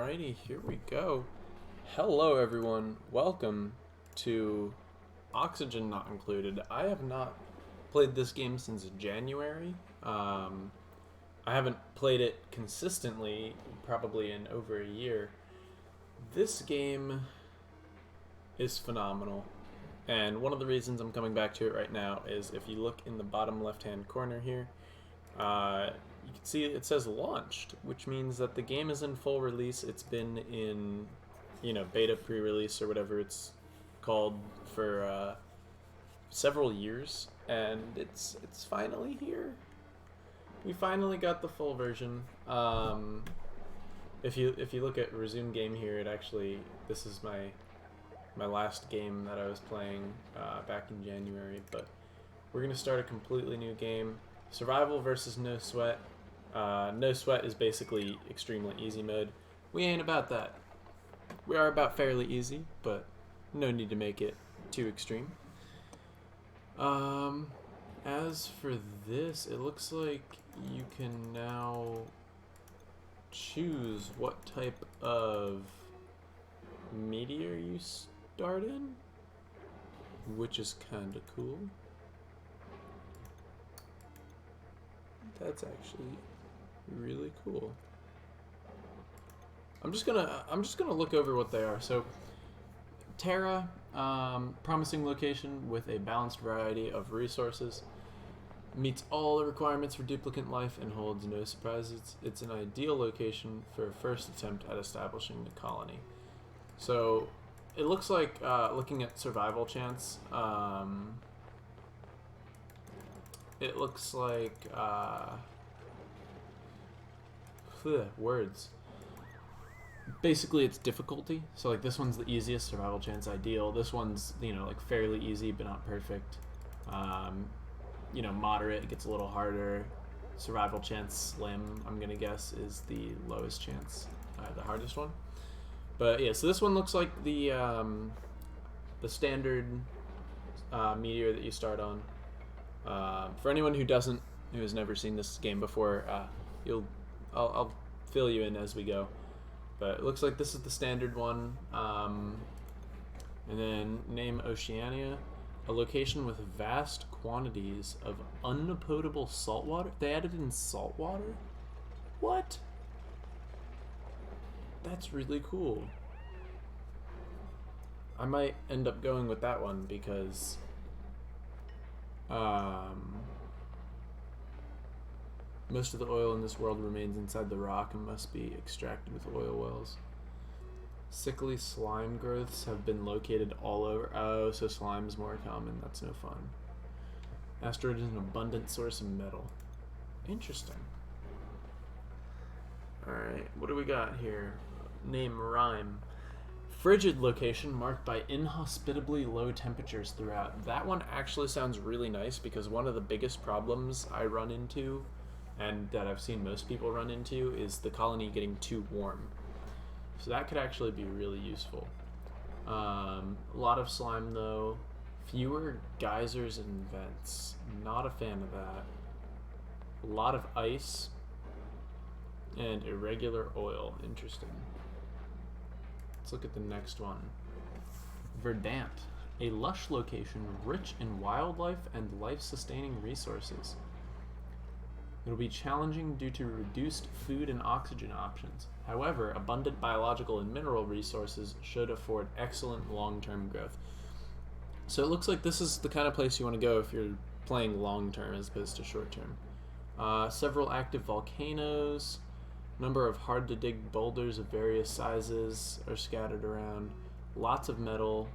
Alrighty, here we go. Hello, everyone. Welcome to Oxygen Not Included. I have not played this game since January. I haven't played it consistently, probably in over a year. This game is phenomenal. And one of the reasons I'm coming back to it right now is if you look in the bottom left-hand corner here, you can see it says launched, which means that the game is in full release. It's been in, beta pre-release or whatever it's called for several years, and it's finally here. We finally got the full version. If you look at resume game here, this is my last game that I was playing back in January, but we're gonna start a completely new game. Survival versus No Sweat. No Sweat is basically extremely easy mode. We ain't about that. We are about fairly easy, but no need to make it too extreme. As for this, it looks like you can now choose what type of meteor you start in, which is kind of cool. That's actually really cool. I'm just gonna look over what they are. So, Terra, promising location with a balanced variety of resources, meets all the requirements for duplicate life and holds no surprises. It's an ideal location for a first attempt at establishing the colony. So, it looks like looking at survival chance. It looks like words. Basically, it's difficulty. So like this one's the easiest, survival chance ideal. This one's like fairly easy but not perfect. Moderate, it gets a little harder. Survival chance slim, I'm gonna guess, is the lowest chance, the hardest one. But yeah, so this one looks like the standard meteor that you start on. For anyone who has never seen this game before, I'll fill you in as we go. But it looks like this is the standard one. And then name Oceania, a location with vast quantities of unpotable salt water. They added in salt water? What? That's really cool. I might end up going with that one because most of the oil in this world remains inside the rock and must be extracted with oil wells. Sickly slime growths have been located all over. Oh, so slime's more common. That's no fun. Asteroid is an abundant source of metal. Interesting. Alright, what do we got here? Name rhyme. Frigid location marked by inhospitably low temperatures throughout. That one actually sounds really nice because one of the biggest problems I run into, and that I've seen most people run into, is the colony getting too warm. So that could actually be really useful. A lot of slime though. Fewer geysers and vents. Not a fan of that. A lot of ice. And irregular oil. Interesting. Let's look at the next one. Verdant. A lush location rich in wildlife and life-sustaining resources. It'll be challenging due to reduced food and oxygen options. However, abundant biological and mineral resources should afford excellent long-term growth. So it looks like this is the kind of place you want to go if you're playing long-term as opposed to short-term. Several active volcanoes. Number of hard-to-dig boulders of various sizes are scattered around. Lots of metal.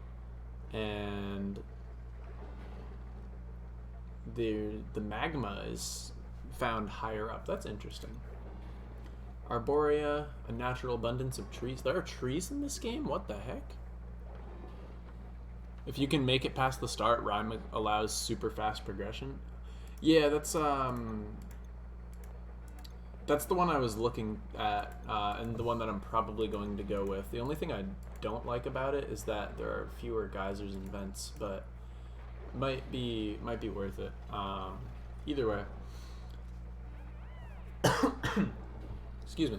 And the magma is found higher up. That's interesting. Arborea, a natural abundance of trees. There are trees in this game? What the heck? If you can make it past the start, Rhyme allows super fast progression. Yeah, that's the one I was looking at, and the one that I'm probably going to go with. The only thing I don't like about it is that there are fewer geysers and vents, but might be worth it. Either way. Excuse me.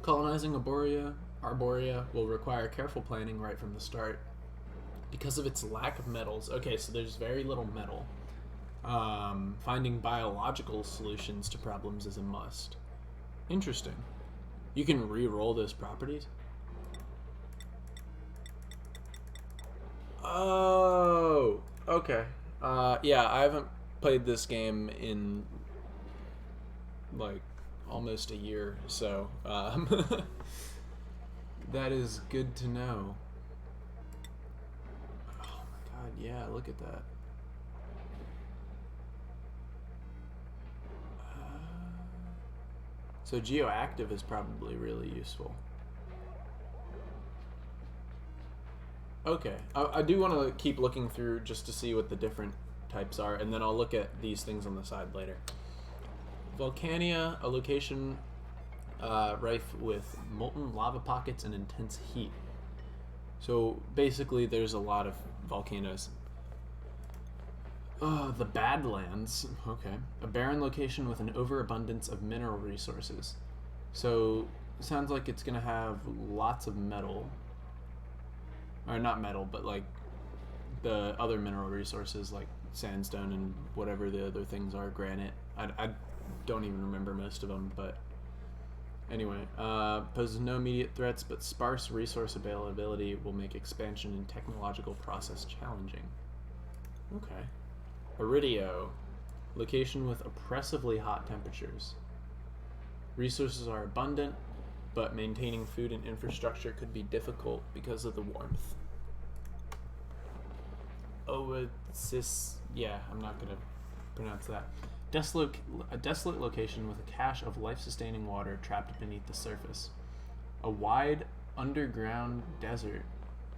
Colonizing Arborea will require careful planning right from the start because of its lack of metals. Okay, so there's very little metal. Finding biological solutions to problems is a must. Interesting. You can re-roll those properties? Oh, okay. Yeah, I haven't played this game in like almost a year, so that is good to know. Oh my god, yeah, look at that. So geoactive is probably really useful. Okay, I do want to keep looking through just to see what the different types are, and then I'll look at these things on the side later. Volcania, a location rife with molten lava pockets and intense heat. So basically there's a lot of volcanoes. The Badlands, okay. A barren location with an overabundance of mineral resources. So sounds like it's gonna have lots of metal. Or not metal, but like the other mineral resources like sandstone and whatever the other things are, granite. I don't even remember most of them, but anyway, poses no immediate threats, but sparse resource availability will make expansion and technological process challenging. Okay. Iridio, location with oppressively hot temperatures. Resources are abundant, but maintaining food and infrastructure could be difficult because of the warmth. Oasis, yeah, I'm not gonna pronounce that. A desolate location with a cache of life-sustaining water trapped beneath the surface. A wide underground desert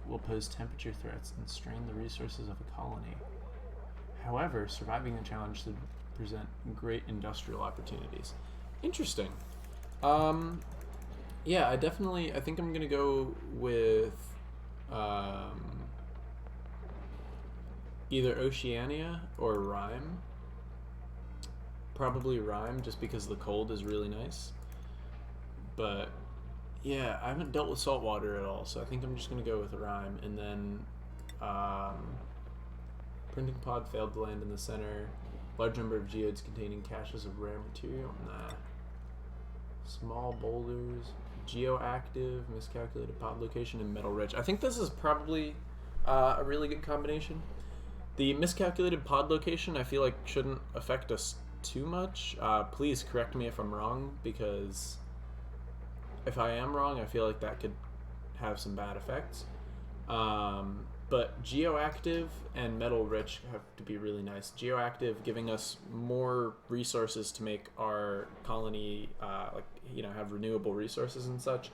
will pose temperature threats and strain the resources of a colony. However, surviving the challenge should present great industrial opportunities. Interesting. Yeah, I think I'm gonna go with either Oceania or Rime. Probably Rime, just because the cold is really nice. But yeah, I haven't dealt with saltwater at all, so I think I'm just gonna go with Rime. And then printing pod failed to land in the center. Large number of geodes containing caches of rare material. Nah. Small boulders. Geoactive, miscalculated pod location, and metal rich. I think this is probably a really good combination. The miscalculated pod location I feel like shouldn't affect us too much. Please correct me if I'm wrong, because if I am wrong, I feel like that could have some bad effects. But geoactive and metal rich have to be really nice. Geoactive giving us more resources to make our colony have renewable resources and such.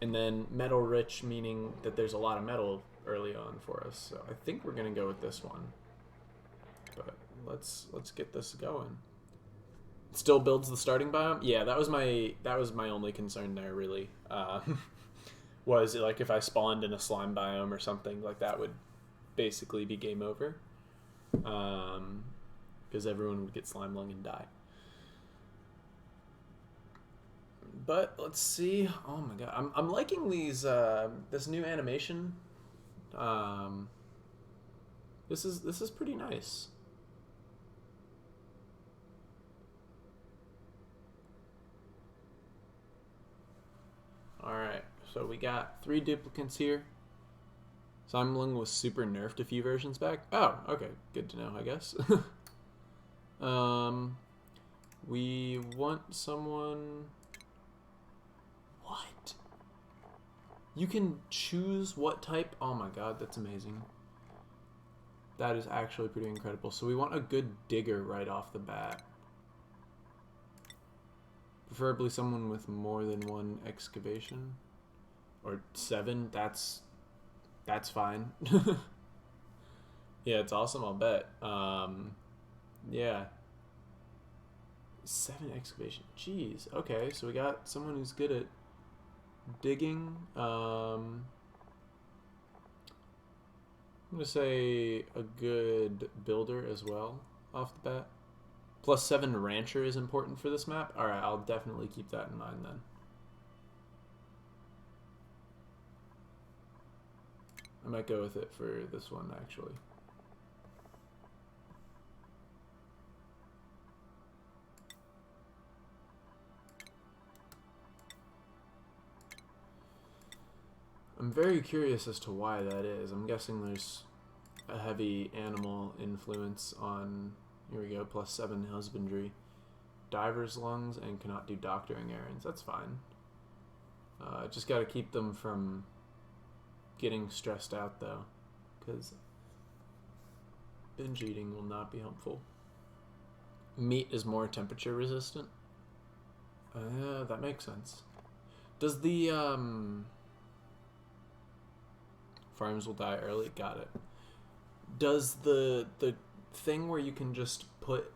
And then metal rich meaning that there's a lot of metal early on for us. So I think we're gonna go with this one. But let's get this going. It still builds the starting biome? Yeah, that was my only concern there really. Was it like if I spawned in a slime biome or something, like that would basically be game over. Because everyone would get slime lung and die. But let's see. Oh my god, I'm liking these this new animation. This is pretty nice. All right. So we got 3 duplicates here. Slime lung was super nerfed a few versions back. Oh, okay. Good to know, I guess. We want someone... What? You can choose what type? Oh my god, that's amazing. That is actually pretty incredible. So we want a good digger right off the bat. Preferably someone with more than 1 excavation. Or 7, that's fine. Yeah, it's awesome, I'll bet. Yeah. 7 excavation. Jeez. Okay, so we got someone who's good at digging. I'm gonna say a good builder as well off the bat. +7 rancher is important for this map. Alright, I'll definitely keep that in mind then. I might go with it for this one, actually. I'm very curious as to why that is. I'm guessing there's a heavy animal influence on, here we go, +7 husbandry. Diver's lungs and cannot do doctoring errands. That's fine. Just got to keep them from getting stressed out, though, because binge eating will not be helpful. Meat is more temperature resistant. That makes sense. Does the farms will die early? Got it. Does the thing where you can just put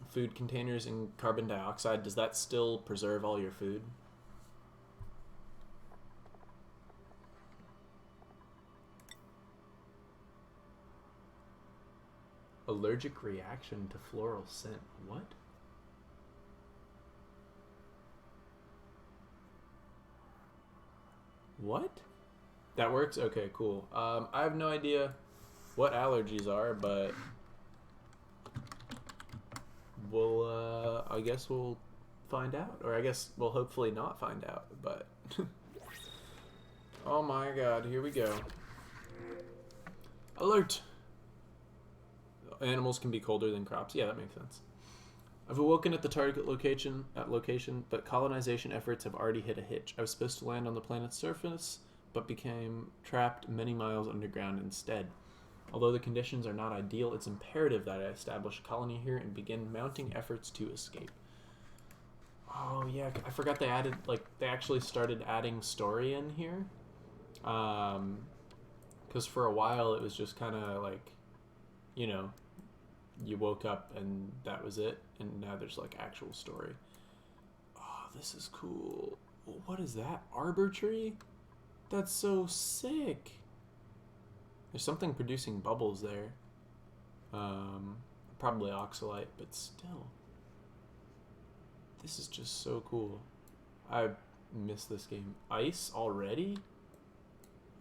food containers in carbon dioxide, does that still preserve all your food? Allergic reaction to floral scent. What? What? That works? Okay, cool. I have no idea what allergies are, but we'll, I guess we'll find out. Or I guess we'll hopefully not find out, but... Oh my god, here we go. Alert! Animals can be colder than crops. Yeah, that makes sense. I've awoken at the target location, but colonization efforts have already hit a hitch. I was supposed to land on the planet's surface, but became trapped many miles underground instead. Although the conditions are not ideal, it's imperative that I establish a colony here and begin mounting efforts to escape. Oh yeah, I forgot they added, like, they actually started adding story in here. Because for a while it was just kind of like, you know, you woke up and that was it, and now there's like actual story. Oh, this is cool. What is that? Arbor tree? That's so sick. There's something producing bubbles there. Probably oxalite, but still. This is just so cool. I miss this game. Ice already?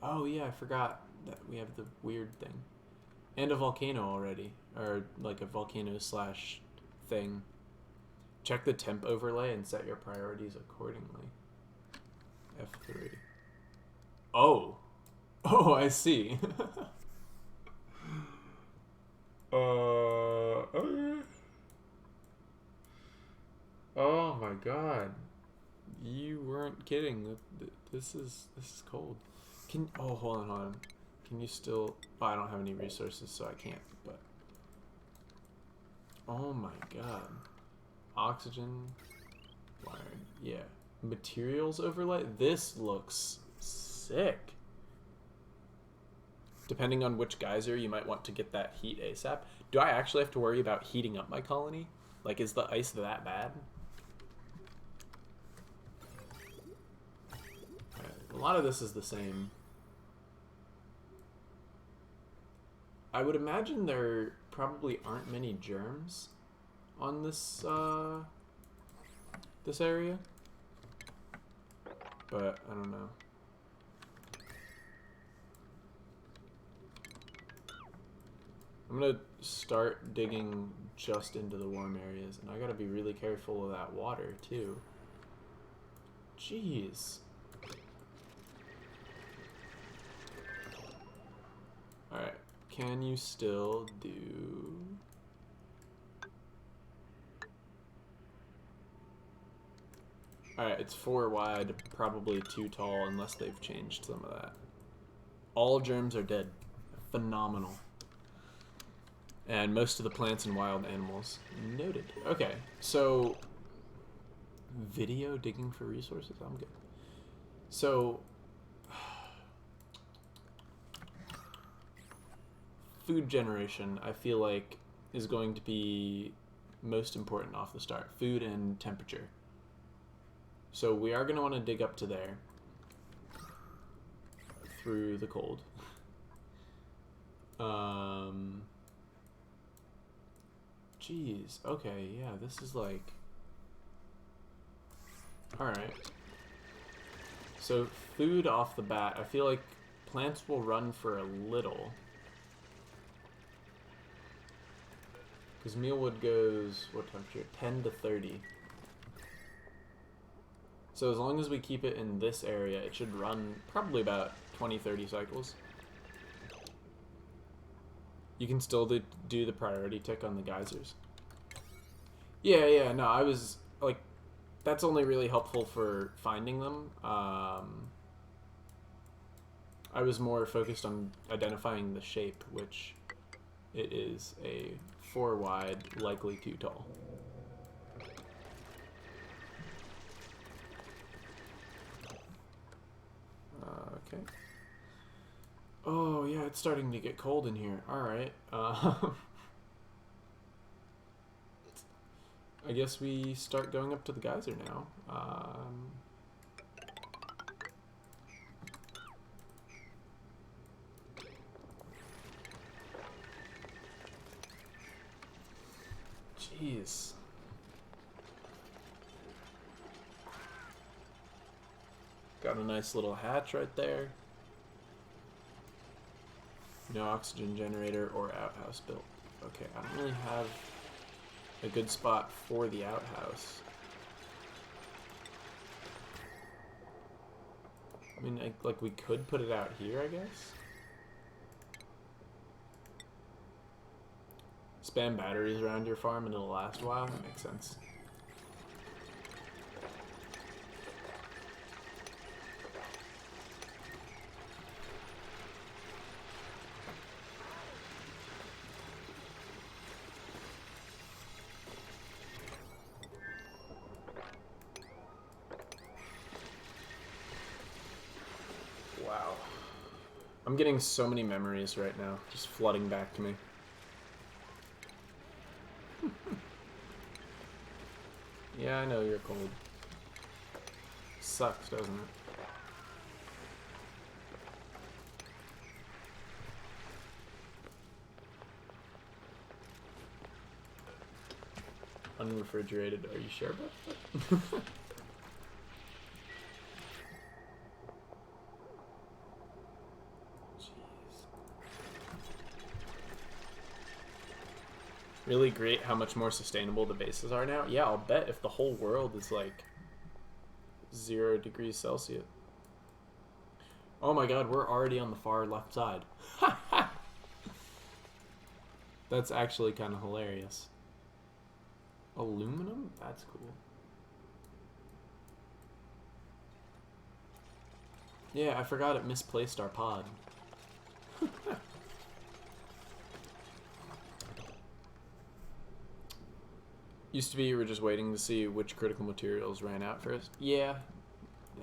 Oh yeah, I forgot that we have the weird thing. And a volcano already. Or like a volcano slash thing. Check the temp overlay and set your priorities accordingly. F3. Oh! Oh, I see. Okay. Oh my god. You weren't kidding. This is cold. Hold on. Can you still... Oh, I don't have any resources, so I can't, but... Oh my god. Oxygen. Wiring. Yeah. Materials overlay. This looks sick. Depending on which geyser, you might want to get that heat ASAP. Do I actually have to worry about heating up my colony? Like, is the ice that bad? Right. A lot of this is the same. I would imagine there probably aren't many germs on this this area, but I don't know. I'm gonna start digging just into the warm areas, and I gotta be really careful of that water too. Jeez. Alright, can you still do... Alright, it's 4 wide, probably too tall unless they've changed some of that. All germs are dead. Phenomenal. And most of the plants and wild animals. Noted. Okay, so... Video digging for resources? I'm good. So... Food generation, I feel like, is going to be most important off the start. Food and temperature. So we are going to want to dig up to there. Through the cold. Jeez. Okay, yeah, this is like... Alright. So food off the bat, I feel like Plants will run for a little. Because mealwood goes, what temperature? 10 to 30. So as long as we keep it in this area, it should run probably about 20-30 cycles. You can still do the priority tick on the geysers. Yeah, no, I was, like, that's only really helpful for finding them. I was more focused on identifying the shape, which it is a 4 wide, likely 2 tall. Okay. Oh, yeah, it's starting to get cold in here. Alright. I guess we start going up to the geyser now. Jeez. Got a nice little hatch right there. No oxygen generator or outhouse built. Okay, I don't really have a good spot for the outhouse. I mean, like we could put it out here, I guess. Spam batteries around your farm and it'll last a while. That makes sense. Wow. I'm getting so many memories right now, just flooding back to me. Yeah, I know you're cold. Sucks, doesn't it? Unrefrigerated, are you sure about that? Really great how much more sustainable the bases are now. Yeah, I'll bet if the whole world is like 0 degrees Celsius. Oh my god, we're already on the far left side. That's actually kind of hilarious. Aluminum? That's cool. Yeah, I forgot it misplaced our pod. Used to be you were just waiting to see which critical materials ran out first. Yeah,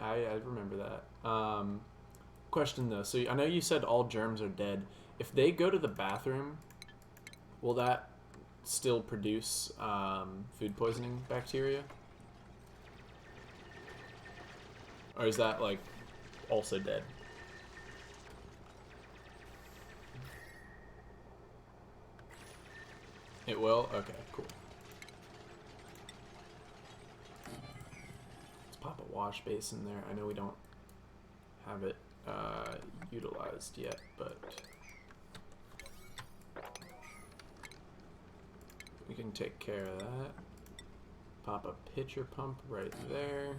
I remember that. Question though, so I know you said all germs are dead. If they go to the bathroom, will that still produce food poisoning bacteria? Or is that like also dead? It will? Okay, cool. Pop a wash basin there. I know we don't have it utilized yet, but we can take care of that. Pop a pitcher pump right there.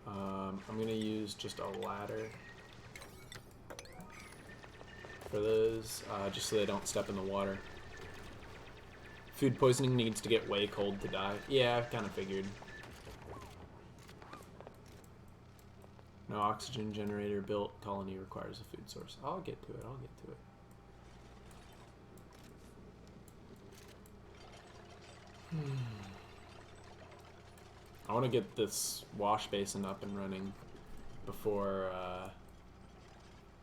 I'm gonna use just a ladder for those, just so they don't step in the water. Food poisoning needs to get way cold to die. Yeah, I kind of figured. No oxygen generator built. Colony requires a food source. I'll get to it. I'll get to it. I want to get this wash basin up and running before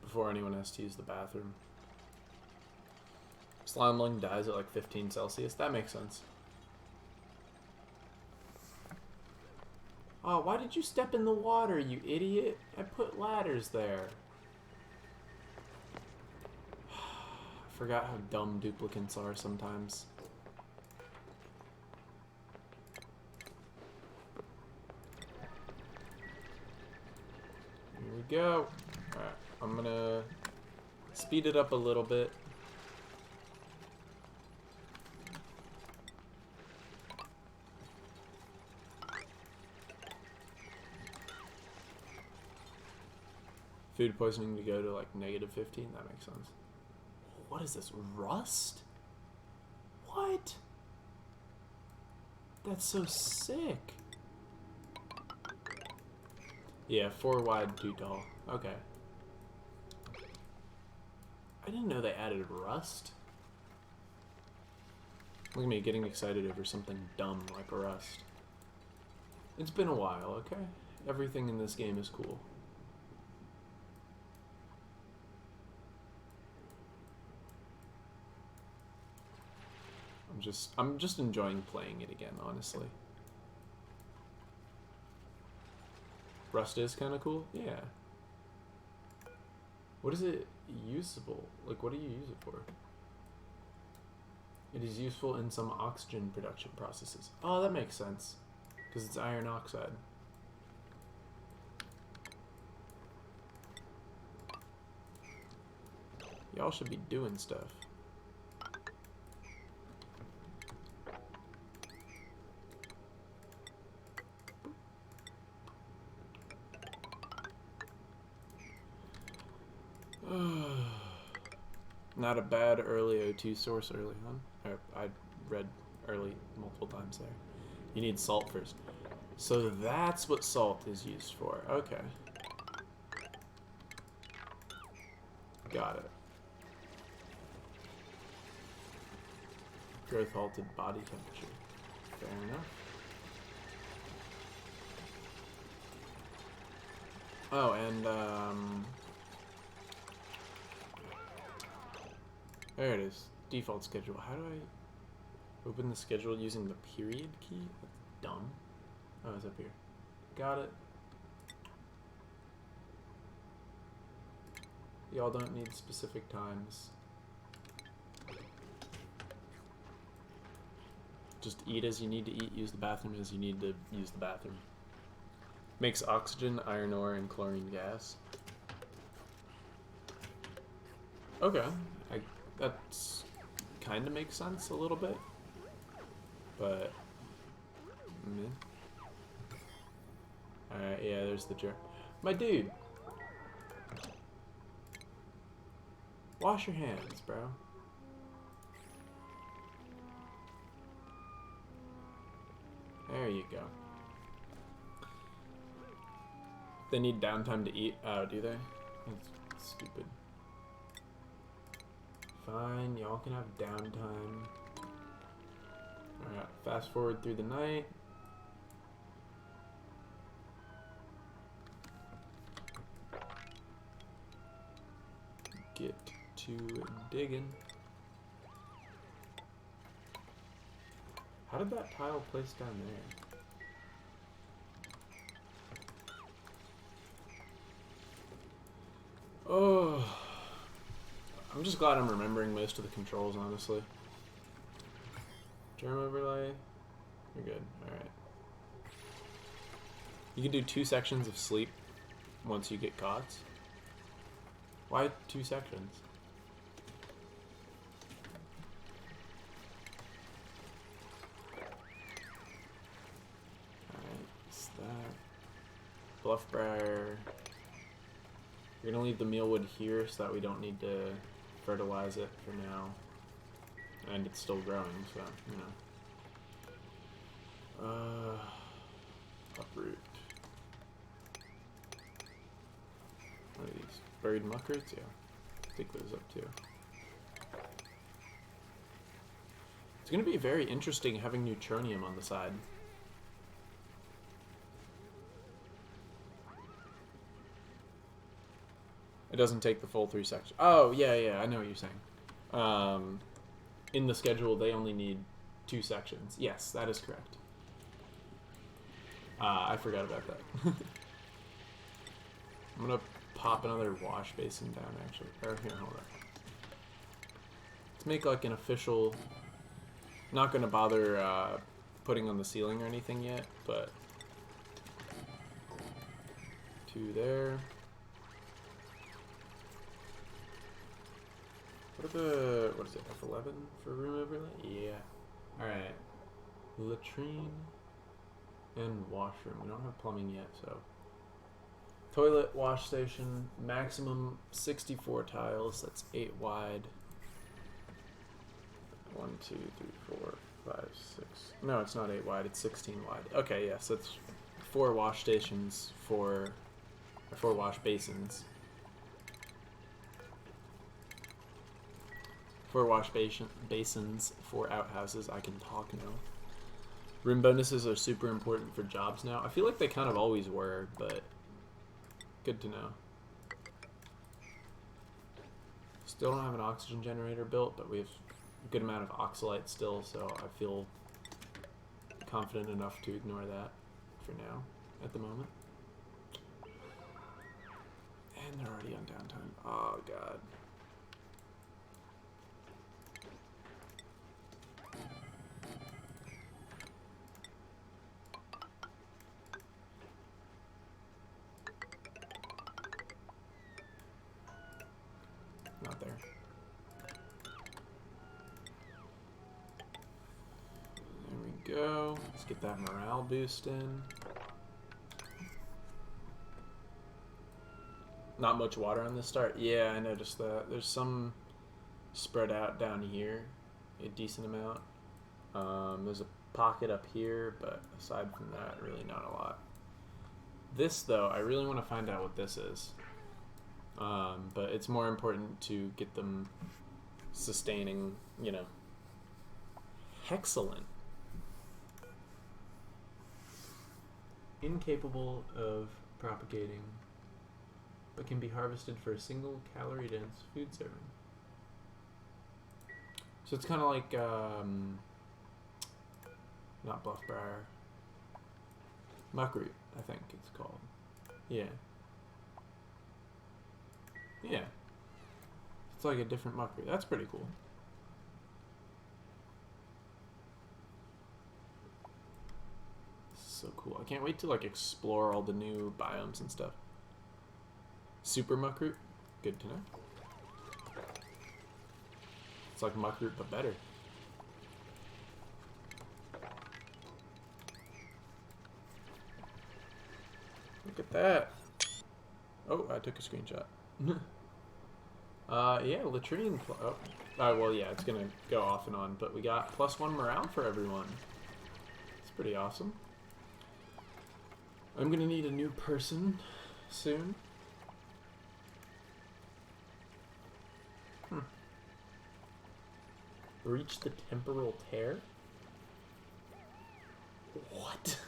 before anyone has to use the bathroom. Slime lung dies at like 15 Celsius. That makes sense. Oh, why did you step in the water, you idiot? I put ladders there. I forgot how dumb duplicants are sometimes. Here we go. Alright, I'm gonna speed it up a little bit. Food poisoning to go to like -15, that makes sense. What is this, rust? What? That's so sick. Yeah, 4 wide, 2 tall. Okay. I didn't know they added rust. Look at me getting excited over something dumb like rust. It's been a while, okay? Everything in this game is cool. I'm just enjoying playing it again, honestly. Rust is kind of cool? Yeah. What is it usable? Like, what do you use it for? It is useful in some oxygen production processes. Oh, that makes sense. Because it's iron oxide. Y'all should be doing stuff. Not a bad early O2 source early on. I read early multiple times there. You need salt first. So that's what salt is used for. Okay. Got it. Growth halted body temperature. Fair enough. Oh, and there it is. Default schedule. How do I open the schedule using the period key? That's dumb. Oh, it's up here. Got it. Y'all don't need specific times. Just eat as you need to eat, use the bathroom as you need to use the bathroom. Makes oxygen, iron ore, and chlorine gas. Okay. That's kind of makes sense a little bit. But... meh. Alright, yeah, there's the jar. My dude! Wash your hands, bro. There you go. They need downtime to eat. Oh, do they? That's stupid. Fine, y'all can have downtime. Alright, fast forward through the night. Get to digging. How did that tile place down there? Oh, I'm just glad I'm remembering most of the controls, honestly. Germ overlay. You're good. Alright. You can do 2 sections of sleep once you get COTS. Why 2 sections? Alright, it's that. Bluffbriar. We're gonna leave the mealwood here so that we don't need to fertilize it for now. And it's still growing, so, you know. Uproot. What are these? Buried muckroots? Yeah. Take those up too. It's gonna be very interesting having neutronium on the side. It doesn't take the full 3 sections. Oh, yeah, I know what you're saying. In the schedule, they only need 2 sections. Yes, that is correct. I forgot about that. I'm gonna pop another wash basin down, actually. Or here, hold on. Let's make like an official... Not gonna bother putting on the ceiling or anything yet, but... 2 there. What are the, what is it, F11 for room overlay? Yeah. Alright. Latrine and washroom. We don't have plumbing yet, so. Toilet, wash station, maximum 64 tiles. That's 8 wide. 1, 2, 3, 4, 5, 6. No, it's not 8 wide, it's 16 wide. Okay, yes, that's 4 wash stations for, or 4 wash basins. 4 wash basins, 4 outhouses. I can talk now. Room bonuses are super important for jobs now. I feel like they kind of always were, but good to know. Still don't have an oxygen generator built, but we have a good amount of oxalite still, so I feel confident enough to ignore that for now, at the moment. And they're already on downtime. Oh, God. Not there. There we go. Let's get that morale boost in. Not much water on the start. Yeah, I noticed that. There's some spread out down here, a decent amount. There's a pocket up here, but aside from that, really not a lot. This, though, I really want to find out what this is. But it's more important to get them sustaining, you know. Hexalent. Incapable of propagating, but can be harvested for a single calorie-dense food serving. So it's kind of like, not Bluffbriar. Muckroot, I think it's called. Yeah. Yeah. It's like a different muckroot. That's pretty cool. This is so cool. I can't wait to like explore all the new biomes and stuff. Super muckroot. Good to know. It's like muckroot but better. Look at that. Oh, I took a screenshot. Yeah, latrine. Oh, well, yeah, it's gonna go off and on, but we got +1 morale for everyone. It's pretty awesome. I'm gonna need a new person soon. Reach the temporal tear? What?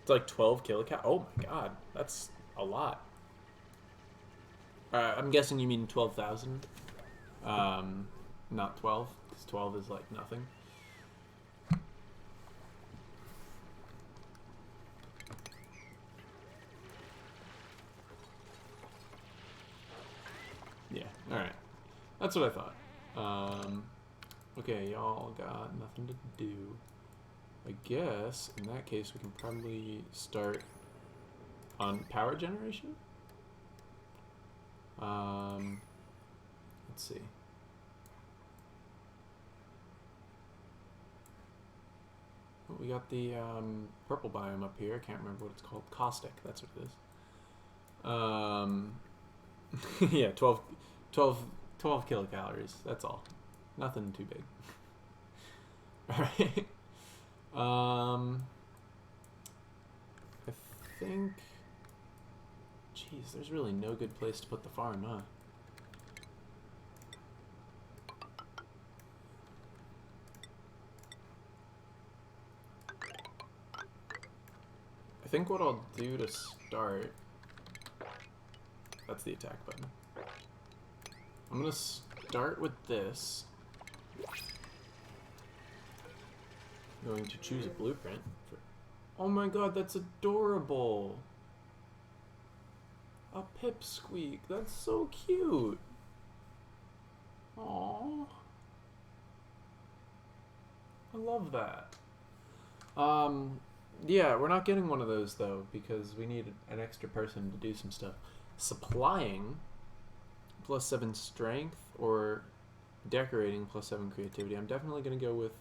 It's like 12 kilocal. Oh my god, that's a lot. I'm guessing you mean 12,000. Not 12, because 12 is like nothing. Yeah, alright. That's what I thought. Okay, y'all got nothing to do. I guess, in that case, we can probably start on power generation. Let's see. Well, we got the purple biome up here. I can't remember what it's called. Caustic, that's what it is. Yeah, 12 kilocalories. That's all. Nothing too big. Alright. I think... Jeez, there's really no good place to put the farm, huh? I think what I'll do to start... That's the attack button. I'm gonna start with this. I'm going to choose a blueprint. Oh my god, that's adorable! A pipsqueak, that's so cute! Aww. I love that. Yeah, we're not getting one of those though, because we need an extra person to do some stuff. Supplying +7 strength or decorating +7 creativity. I'm definitely going to go with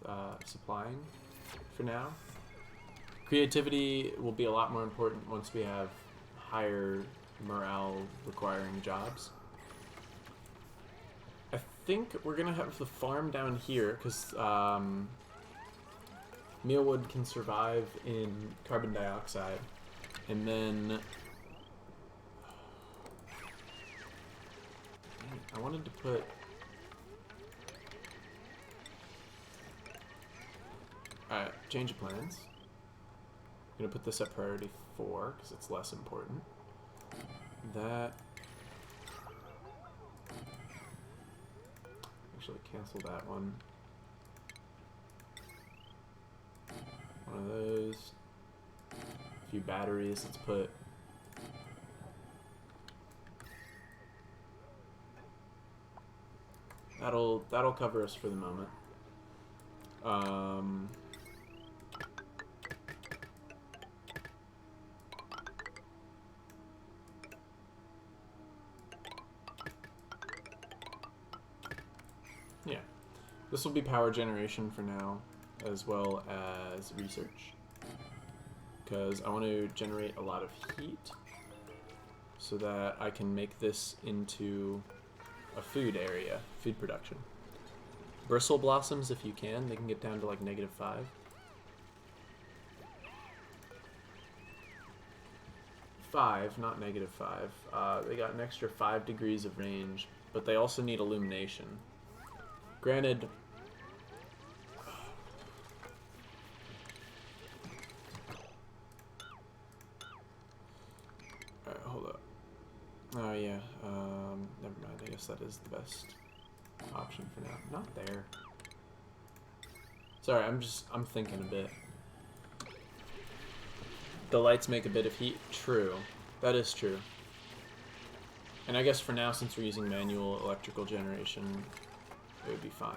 supplying for now. Creativity will be a lot more important once we have higher morale requiring jobs. I think we're going to have the farm down here because mealwood can survive in carbon dioxide. And then I wanted to put change of plans. I'm gonna put this at priority 4 because it's less important. That actually cancel that one. One of those. A few batteries. Let's put that'll cover us for the moment. Yeah, this will be power generation for now, as well as research, because I want to generate a lot of heat so that I can make this into a food area, food production. Bristle blossoms, if you can, they can get down to like -5. 5, not -5. They got an extra 5 degrees of range, but they also need illumination. Granted, alright, hold up. Oh yeah, never mind. I guess that is the best option for now. Not there. Sorry, I'm thinking a bit. The lights make a bit of heat. True. That is true. And I guess for now, since we're using manual electrical generation, it would be fine.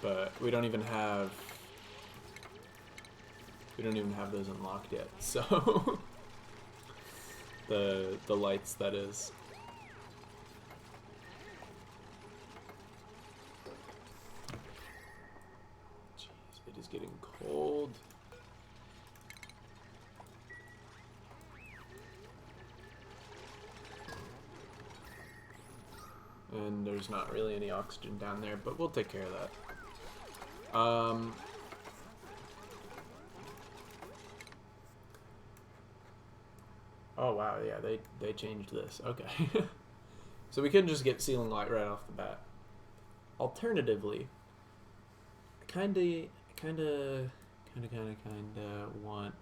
But we don't even have those unlocked yet, so the lights, that is. Jeez, it is getting cold. And there's not really any oxygen down there, but we'll take care of that. Oh wow, yeah, they changed this. Okay. So we couldn't just get ceiling light right off the bat. Alternatively, I kinda want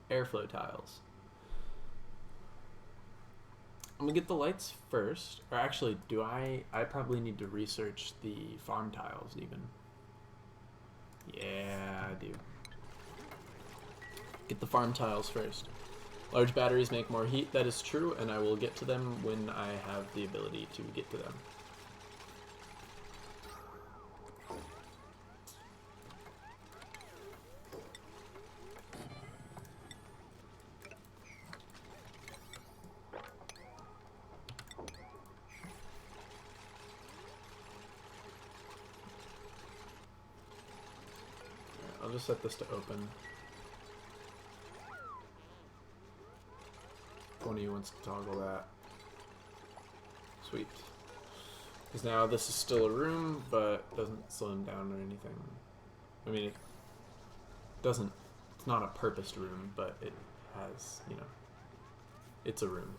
airflow tiles. I'm gonna get the lights first, or actually, do I probably need to research the farm tiles even. Yeah, I do. Get the farm tiles first. Large batteries make more heat, that is true, and I will get to them when I have the ability to get to them. I'll just set this to open. If one of you wants to toggle that. Sweet. Because now this is still a room, but doesn't slow him down or anything. I mean, it doesn't, it's not a purposed room, but it has, you know, it's a room.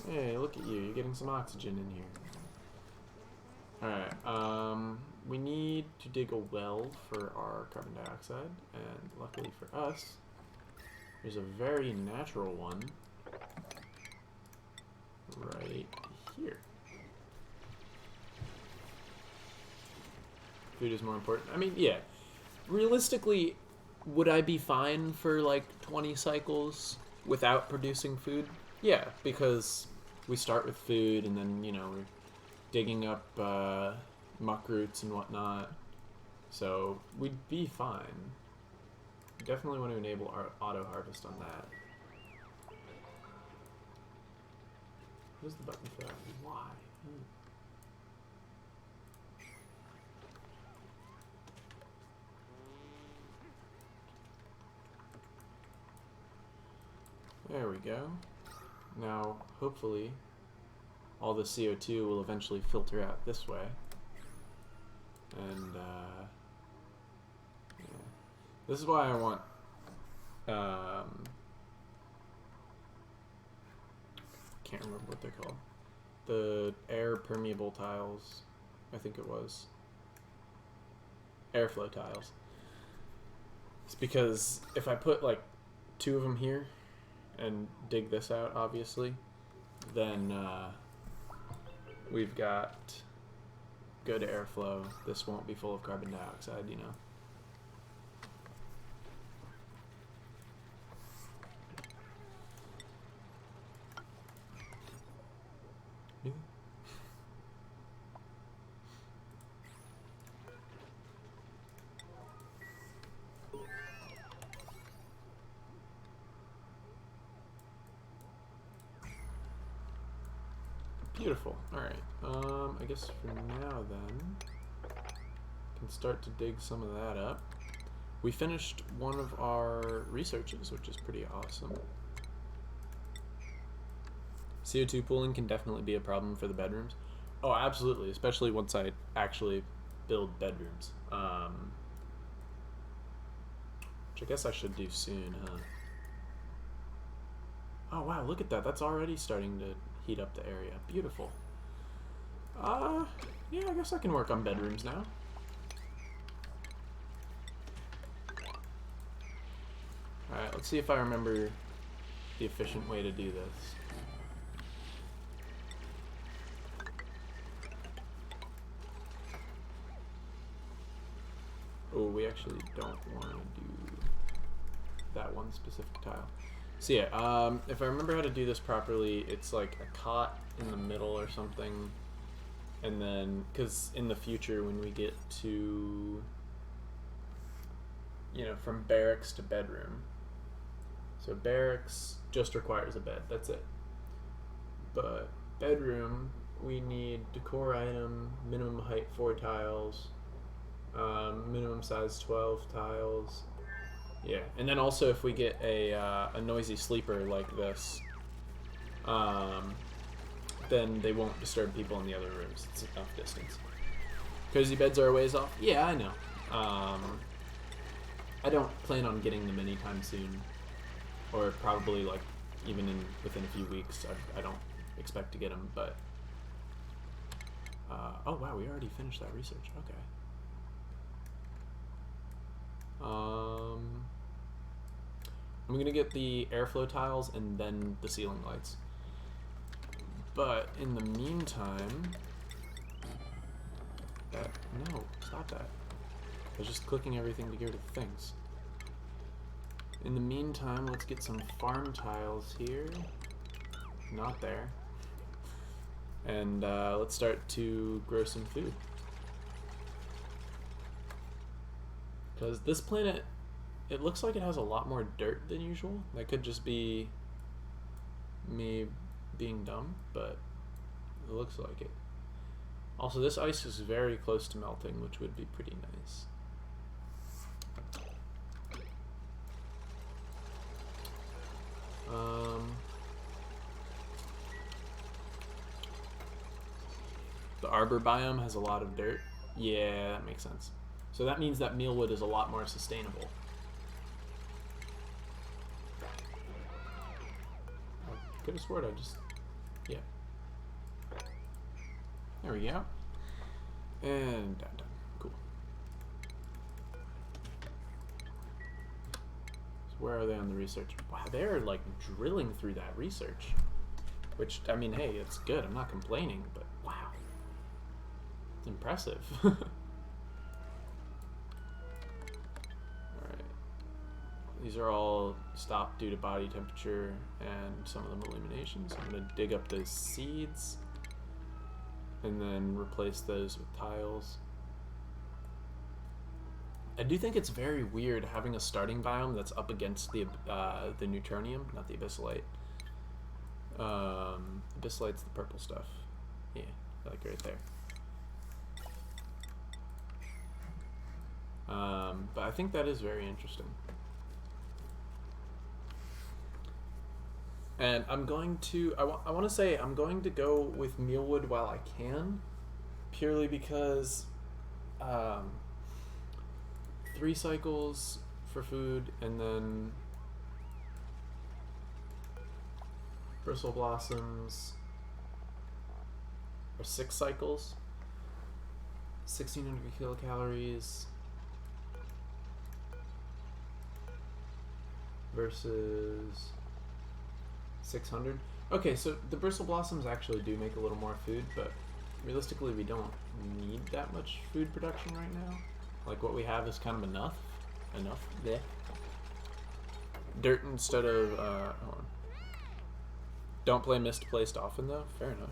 Hey, look at you, you're getting some oxygen in here. Alright, we need to dig a well for our carbon dioxide, and luckily for us, there's a very natural one right here. Food is more important. I mean, yeah. Realistically, would I be fine for like 20 cycles without producing food? Yeah, because we start with food and then, you know, we're digging up muck roots and whatnot, so we'd be fine. Definitely want to enable our auto harvest on that. What is the button for that? Why? There we go. Now, hopefully, all the CO2 will eventually filter out this way. And, yeah. This is why I want, can't remember what they're called. The air permeable tiles, I think it was. Airflow tiles. It's because if I put like 2 of them here and dig this out, obviously, then we've got good airflow. This won't be full of carbon dioxide, you know. Beautiful. Alright. I guess for now then, can start to dig some of that up. We finished one of our researches, which is pretty awesome. CO2 pooling can definitely be a problem for the bedrooms. Oh, absolutely, especially once I actually build bedrooms. Which I guess I should do soon, huh? Oh wow, look at that. That's already starting to heat up the area. Beautiful. Yeah, I guess I can work on bedrooms now. Alright, let's see if I remember the efficient way to do this. Oh, we actually don't want to do that one specific tile. So yeah, if I remember how to do this properly, it's like a cot in the middle or something. And then, because in the future when we get to, you know, from barracks to bedroom. So barracks just requires a bed, that's it. But bedroom, we need decor item, minimum height 4 tiles, minimum size 12 tiles. Yeah, and then also if we get a noisy sleeper like this, then they won't disturb people in the other rooms. It's enough distance. Cozy beds are a ways off? Yeah, I know. I don't plan on getting them anytime soon. Or probably like even within a few weeks. I don't expect to get them, but... oh wow, we already finished that research. Okay. I'm gonna get the airflow tiles and then the ceiling lights. But in the meantime, no, stop that. I was just clicking everything to go to things. In the meantime, let's get some farm tiles here. Not there. And let's start to grow some food. Because this planet, it looks like it has a lot more dirt than usual. That could just be me being dumb, but it looks like it. Also, this ice is very close to melting, which would be pretty nice. The arbor biome has a lot of dirt. Yeah, that makes sense. So that means that mealwood is a lot more sustainable. I could have sworn I just... Yeah. There we go. And done. Cool. So where are they on the research? Wow, they're like drilling through that research. Which, I mean, hey, it's good. I'm not complaining, but wow. It's impressive. Alright. These are all stopped due to body temperature and some of them illuminations. I'm going to dig up those seeds and then replace those with tiles. I do think it's very weird having a starting biome that's up against the neutronium, not the abyssalite. Abysslight's the purple stuff. Yeah, like right there. But I think that is very interesting. And I'm going to, I want to say I'm going to go with mealwood while I can, purely because 3 cycles for food, and then bristle blossoms are 6 cycles, 1600 kilocalories versus 600. Okay, so the bristle blossoms actually do make a little more food, but realistically we don't need that much food production right now. Like what we have is kind of enough. There. Dirt instead of hold on. Don't play misplaced often though. Fair enough.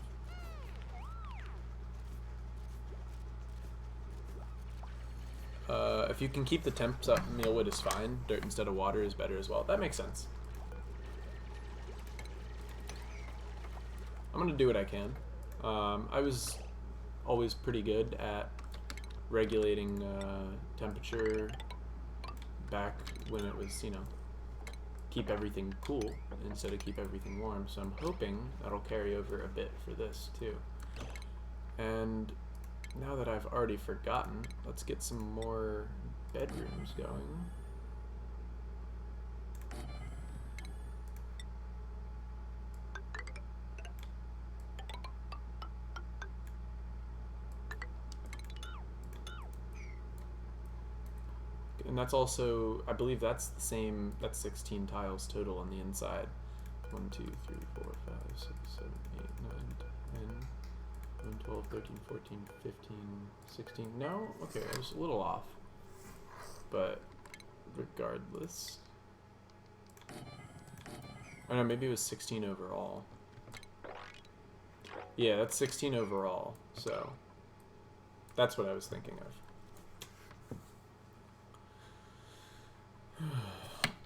If you can keep the temps up, mealwood is fine. Dirt instead of water is better as well. That makes sense. I'm gonna do what I can. I was always pretty good at regulating temperature back when it was, you know, keep everything cool instead of keep everything warm. So I'm hoping that'll carry over a bit for this too. And now that I've already forgotten, let's get some more bedrooms going. And that's also, I believe that's the same, that's 16 tiles total on the inside. 1, 2, 3, 4, 5, 6, 7, 8, 9, 10, 11, 12, 13, 14, 15, 16. No? Okay, I was a little off. But regardless. I don't know, maybe it was 16 overall. Yeah, that's 16 overall, so that's what I was thinking of.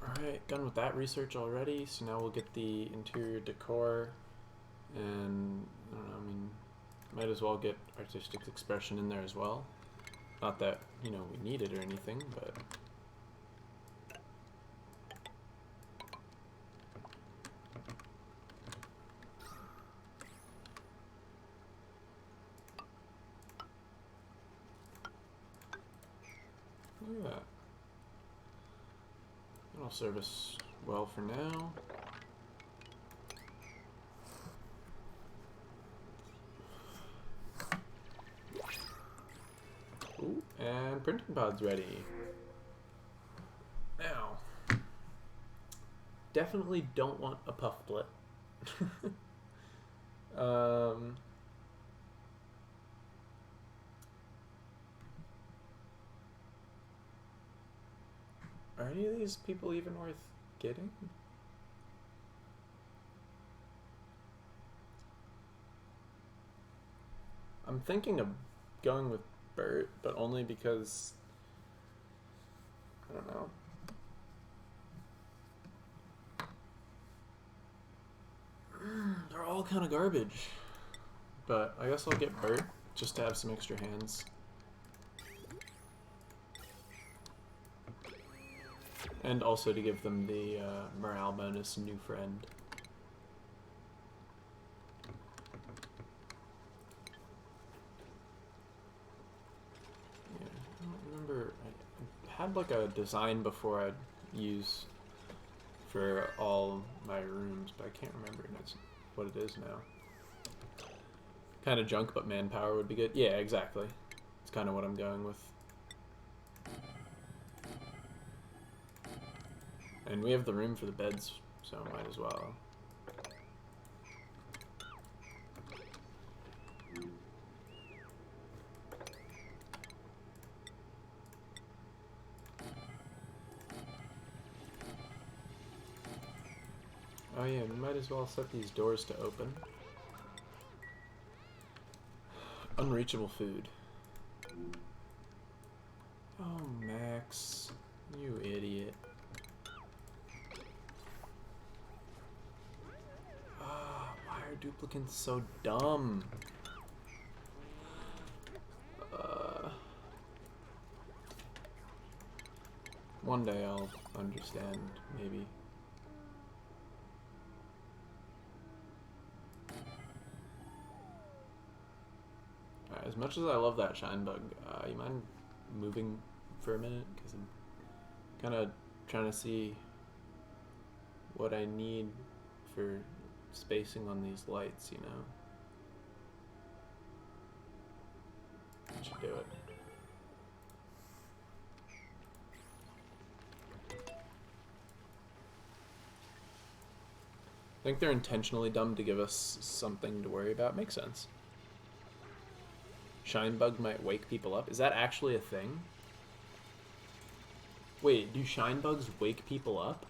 Alright, done with that research already, so now we'll get the interior decor, and I don't know, I mean, might as well get artistic expression in there as well. Not that, you know, we need it or anything, but look at that. That'll serve us well for now. Ooh, and printing pod's ready. Now, definitely don't want a puff split. Are any of these people even worth getting? I'm thinking of going with Bert, but only because I don't know. They're all kind of garbage. But I guess I'll get Bert just to have some extra hands. And also to give them the morale bonus new friend. Yeah, I don't remember. I had like a design before I'd use for all my rooms, but I can't remember what it is now. Kind of junk, but manpower would be good. Yeah, exactly. It's kind of what I'm going with. And we have the room for the beds, so might as well. Oh yeah, we might as well set these doors to open. Unreachable food. Oh, Max. You idiot. duplicant's so dumb? One day I'll understand, maybe. Alright, as much as I love that shine bug, you mind moving for a minute? Because I'm kind of trying to see what I need for spacing on these lights, you know? I should do it. I think they're intentionally dumb to give us something to worry about. Makes sense. Shine bug might wake people up. Is that actually a thing? Wait, do shine bugs wake people up?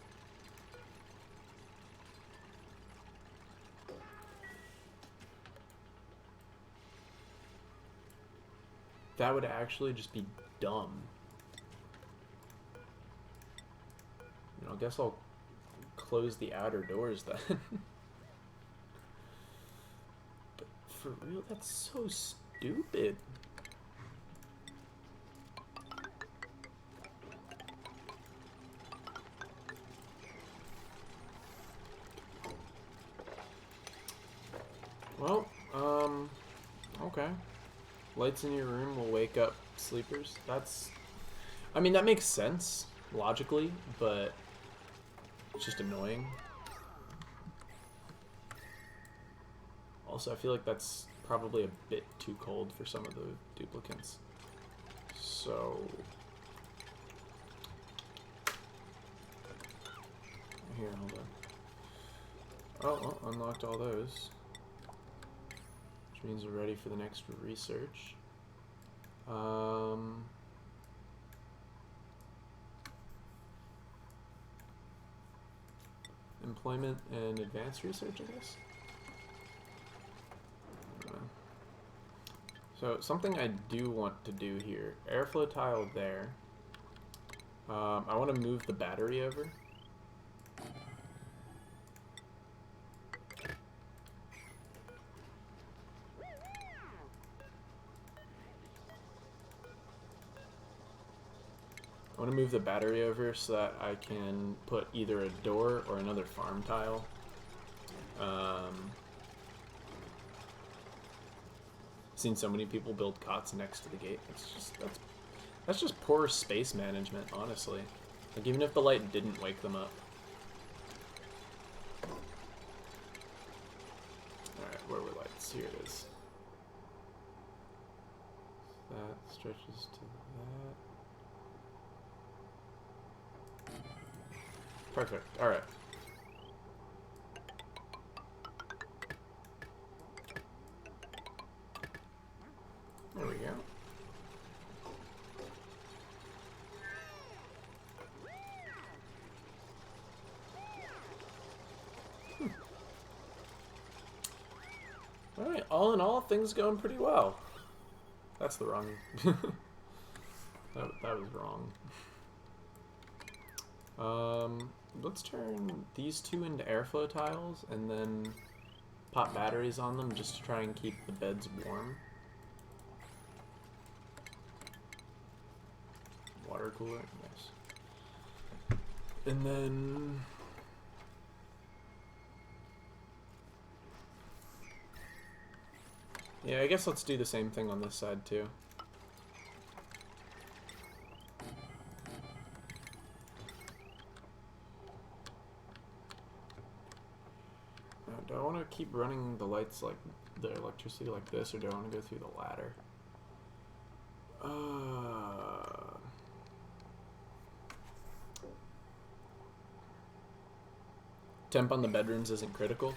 That would actually just be dumb. You know, I guess I'll close the outer doors then. But for real, that's so stupid. Well, okay. Lights in your room will wake up sleepers. I mean, that makes sense logically, but it's just annoying. Also, I feel like that's probably a bit too cold for some of the duplicants. So here, hold on. Oh, well, unlocked all those. Which means we're ready for the next research. Employment and advanced research, I guess. So something I do want to do here, airflow tile there. I want to move the battery over. I want to move the battery over so that I can put either a door or another farm tile. Seen so many people build cots next to the gate. That's just poor space management, honestly. Like, even if the light didn't wake them up. Alright, where were lights? Here it is. That stretches to that. Perfect. Alright. There we go. Alright, all in all, things going pretty well. That's the wrong... that was wrong. Let's turn these two into airflow tiles and then pop batteries on them just to try and keep the beds warm. Water cooler, nice. And then... yeah, I guess let's do the same thing on this side too. Do I want to keep running the lights like the electricity like this, or do I want to go through the ladder? Temp on the bedrooms isn't critical.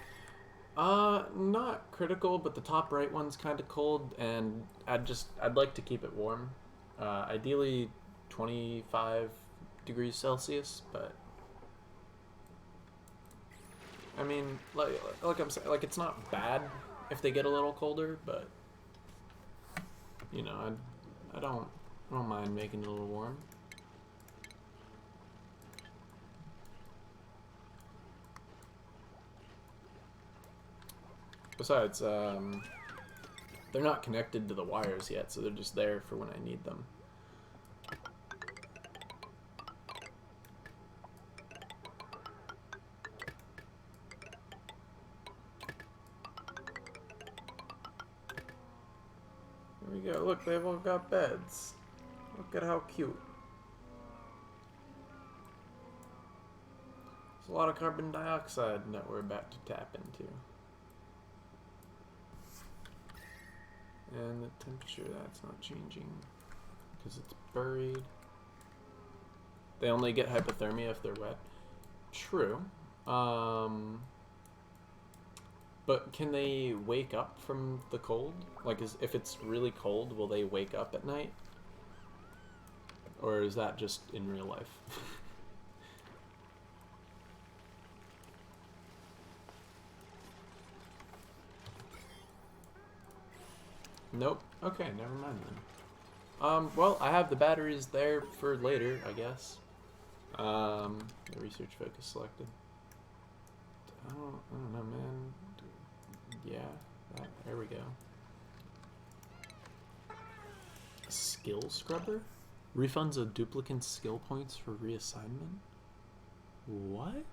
Not critical, but the top right one's kind of cold, and I'd like to keep it warm. Ideally 25 degrees Celsius, but I mean, like I'm saying, like, it's not bad if they get a little colder, but you know, I don't mind making it a little warm. Besides, they're not connected to the wires yet, so they're just there for when I need them. There we go. Look, they've all got beds. Look at how cute. There's a lot of carbon dioxide that we're about to tap into. And the temperature, that's not changing because it's buried. They only get hypothermia if they're wet. True. But can they wake up from the cold? Like, if it's really cold, will they wake up at night? Or is that just in real life? Nope. Okay, never mind then. Well, I have the batteries there for later, I guess. The research focus selected. I don't know, man. Yeah, there we go. Skill scrubber? Refunds of duplicate skill points for reassignment? What?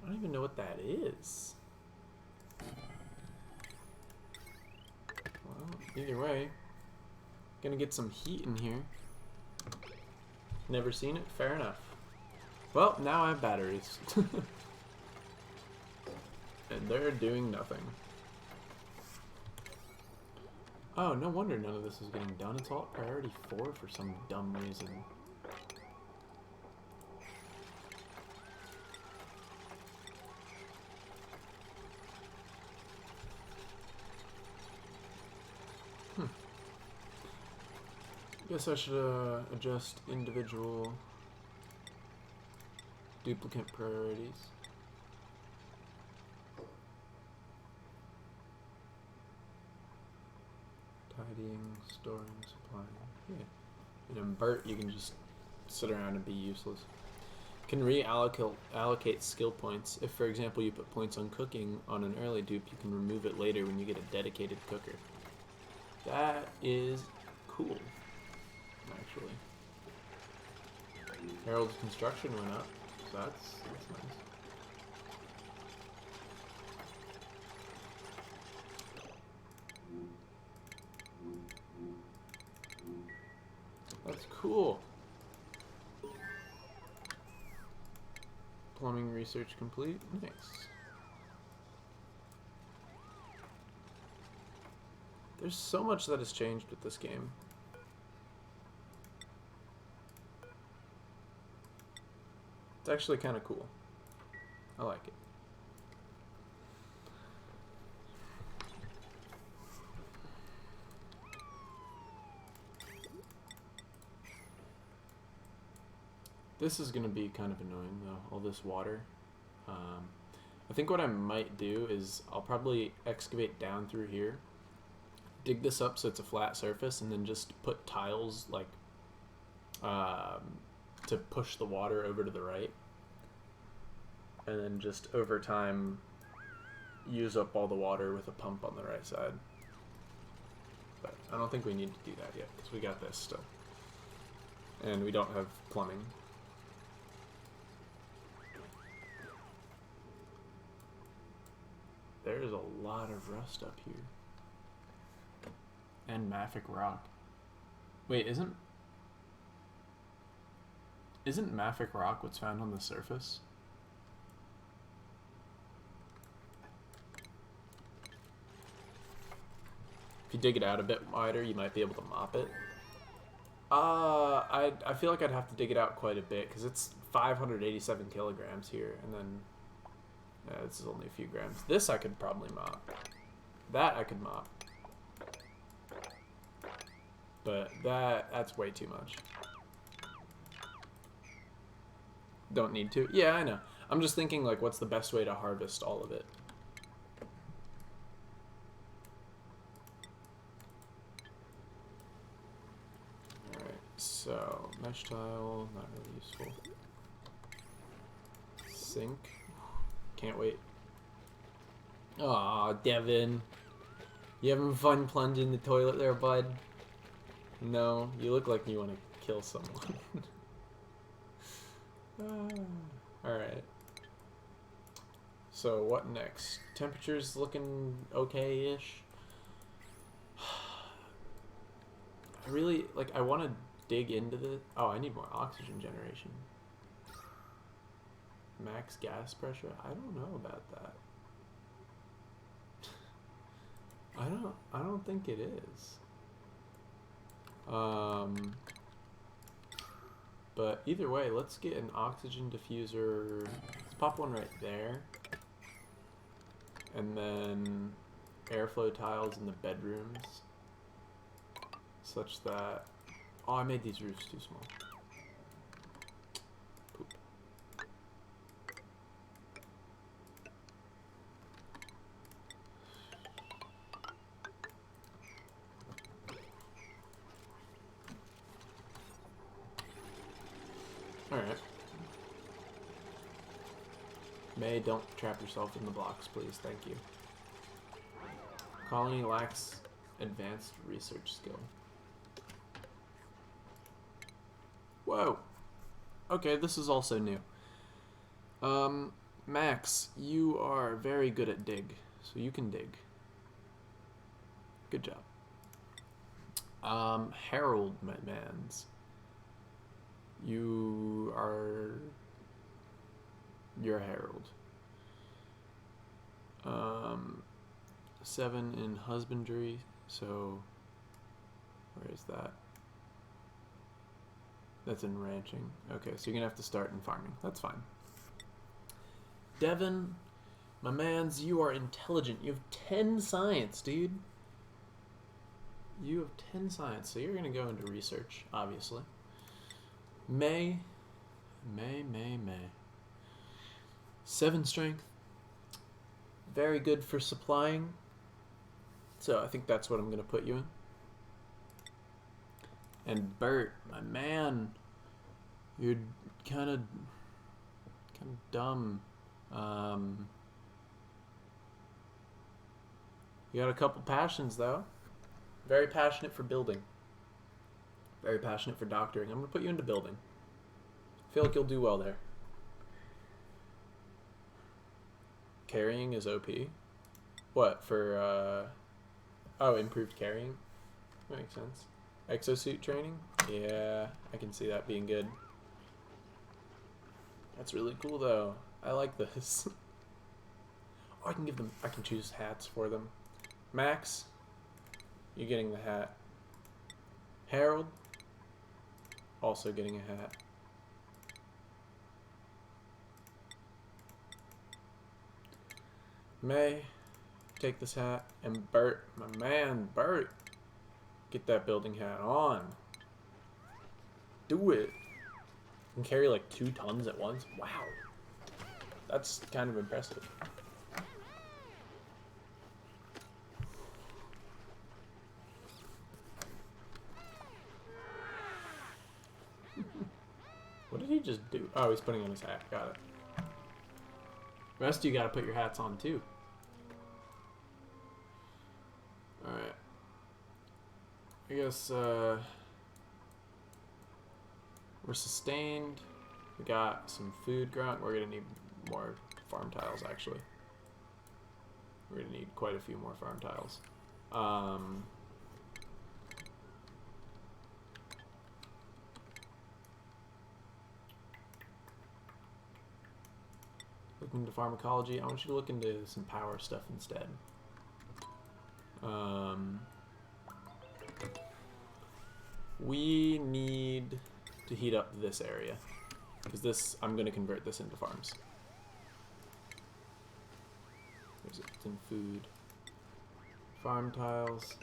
I don't even know what that is. Well, either way, gonna get some heat in here. Never seen it? Fair enough. Well, now I have batteries. And they're doing nothing. Oh, no wonder none of this is getting done. It's all priority 4 for some dumb reason. Guess I should adjust individual duplicate priorities. Tidying, storing, supplying. Yeah. In Bert, you can just sit around and be useless. Can allocate skill points. If, for example, you put points on cooking on an early dupe, you can remove it later when you get a dedicated cooker. That is cool, actually. Harold's construction went up, so that's nice. That's cool. Plumbing research complete. Nice. There's so much that has changed with this game. It's actually kind of cool. I like it. This is going to be kind of annoying, though, all this water. I think what I might do is I'll probably excavate down through here, dig this up so it's a flat surface, and then just put tiles, like, to push the water over to the right. And then just, over time, use up all the water with a pump on the right side. But I don't think we need to do that yet, because we got this still. And we don't have plumbing. There's a lot of rust up here. And mafic rock. Wait, isn't mafic rock what's found on the surface? If you dig it out a bit wider, you might be able to mop it. I feel like I'd have to dig it out quite a bit, because it's 587 kilograms here, and then this is only a few grams. This I could probably mop. That I could mop. But that's way too much. Don't need to. Yeah, I know. I'm just thinking, like, what's the best way to harvest all of it? Alright, so mesh tile, not really useful. Sink, Can't wait. Aw, Devin. You having fun plunging the toilet there, bud? No, you look like you want to kill someone. Alright. So, what next? Temperature's looking okay-ish. I really, like, I want to dig into the... Oh, I need more oxygen generation. Max gas pressure? I don't know about that. I don't think it is. But either way, let's get an oxygen diffuser. Let's pop one right there. And then airflow tiles in the bedrooms. Such that... Oh, I made these roofs too small. Poop. Alright. May, don't trap yourself in the blocks, please. Thank you. Colony lacks advanced research skill. Whoa! Okay, this is also new. Max, you are very good at dig, so you can dig. Good job. Harold, my mans. You're Harold. 7 in husbandry, so where is that? That's in ranching. Okay, so you're gonna have to start in farming. That's fine. Devin, my mans, you are intelligent. You have 10 science, dude. You have 10 science, so you're gonna go into research, obviously. May. 7 strength. Very good for supplying. So I think that's what I'm going to put you in. And Bert, my man, you're kind of dumb. You got a couple passions though. Very passionate for building. Very passionate for doctoring. I'm going to put you into building. I feel like you'll do well there. Carrying is OP. What, for, oh, improved carrying? That makes sense. Exosuit training? Yeah, I can see that being good. That's really cool, though. I like this. Oh, I can choose hats for them. Max, you're getting the hat. Harold, also getting a hat. May, take this hat. And Bert, my man, Bert, get that building hat on. Do it. You can carry like 2 tons at once. Wow. That's kind of impressive. What did he just do? Oh, he's putting on his hat. Got it. The rest of you gotta put your hats on too. Alright. I guess, we're sustained. We got some food growing. We're gonna need more farm tiles, actually. We're gonna need quite a few more farm tiles. Looking into pharmacology. I want you to look into some power stuff instead. We need to heat up this area, because this, I'm going to convert this into farms. There's it, it's in food. Farm tiles.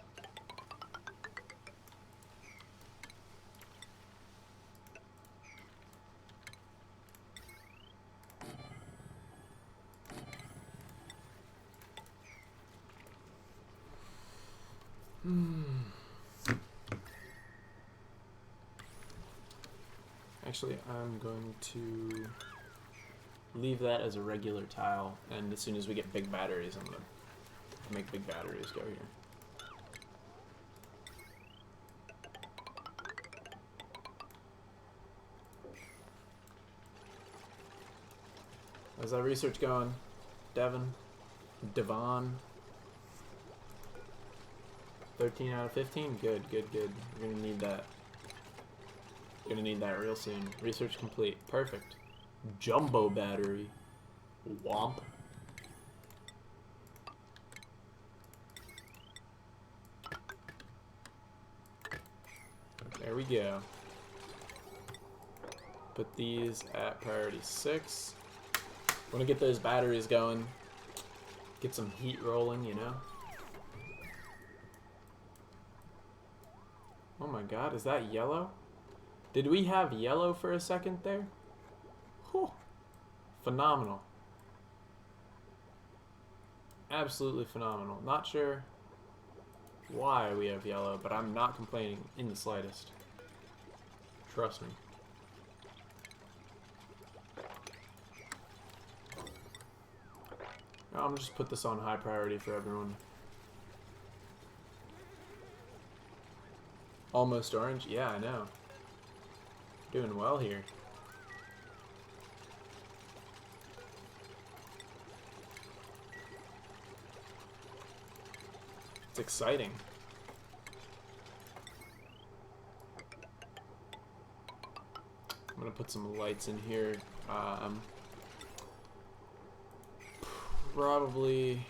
Actually, I'm going to leave that as a regular tile, and as soon as we get big batteries, I'm gonna make big batteries go here. How's that research going, Devon? Devon? 13 out of 15? Good, good, good. You're gonna need that. You're gonna need that real soon. Research complete. Perfect. Jumbo battery. Womp. There we go. Put these at priority 6. Want to get those batteries going. Get some heat rolling, you know? Oh my god, is that yellow? Did we have yellow for a second there? Whew. Phenomenal. Absolutely phenomenal. Not sure why we have yellow, but I'm not complaining in the slightest. Trust me. I'm just put this on high priority for everyone. Almost orange? Yeah, I know. Doing well here. It's exciting. I'm gonna put some lights in here. Probably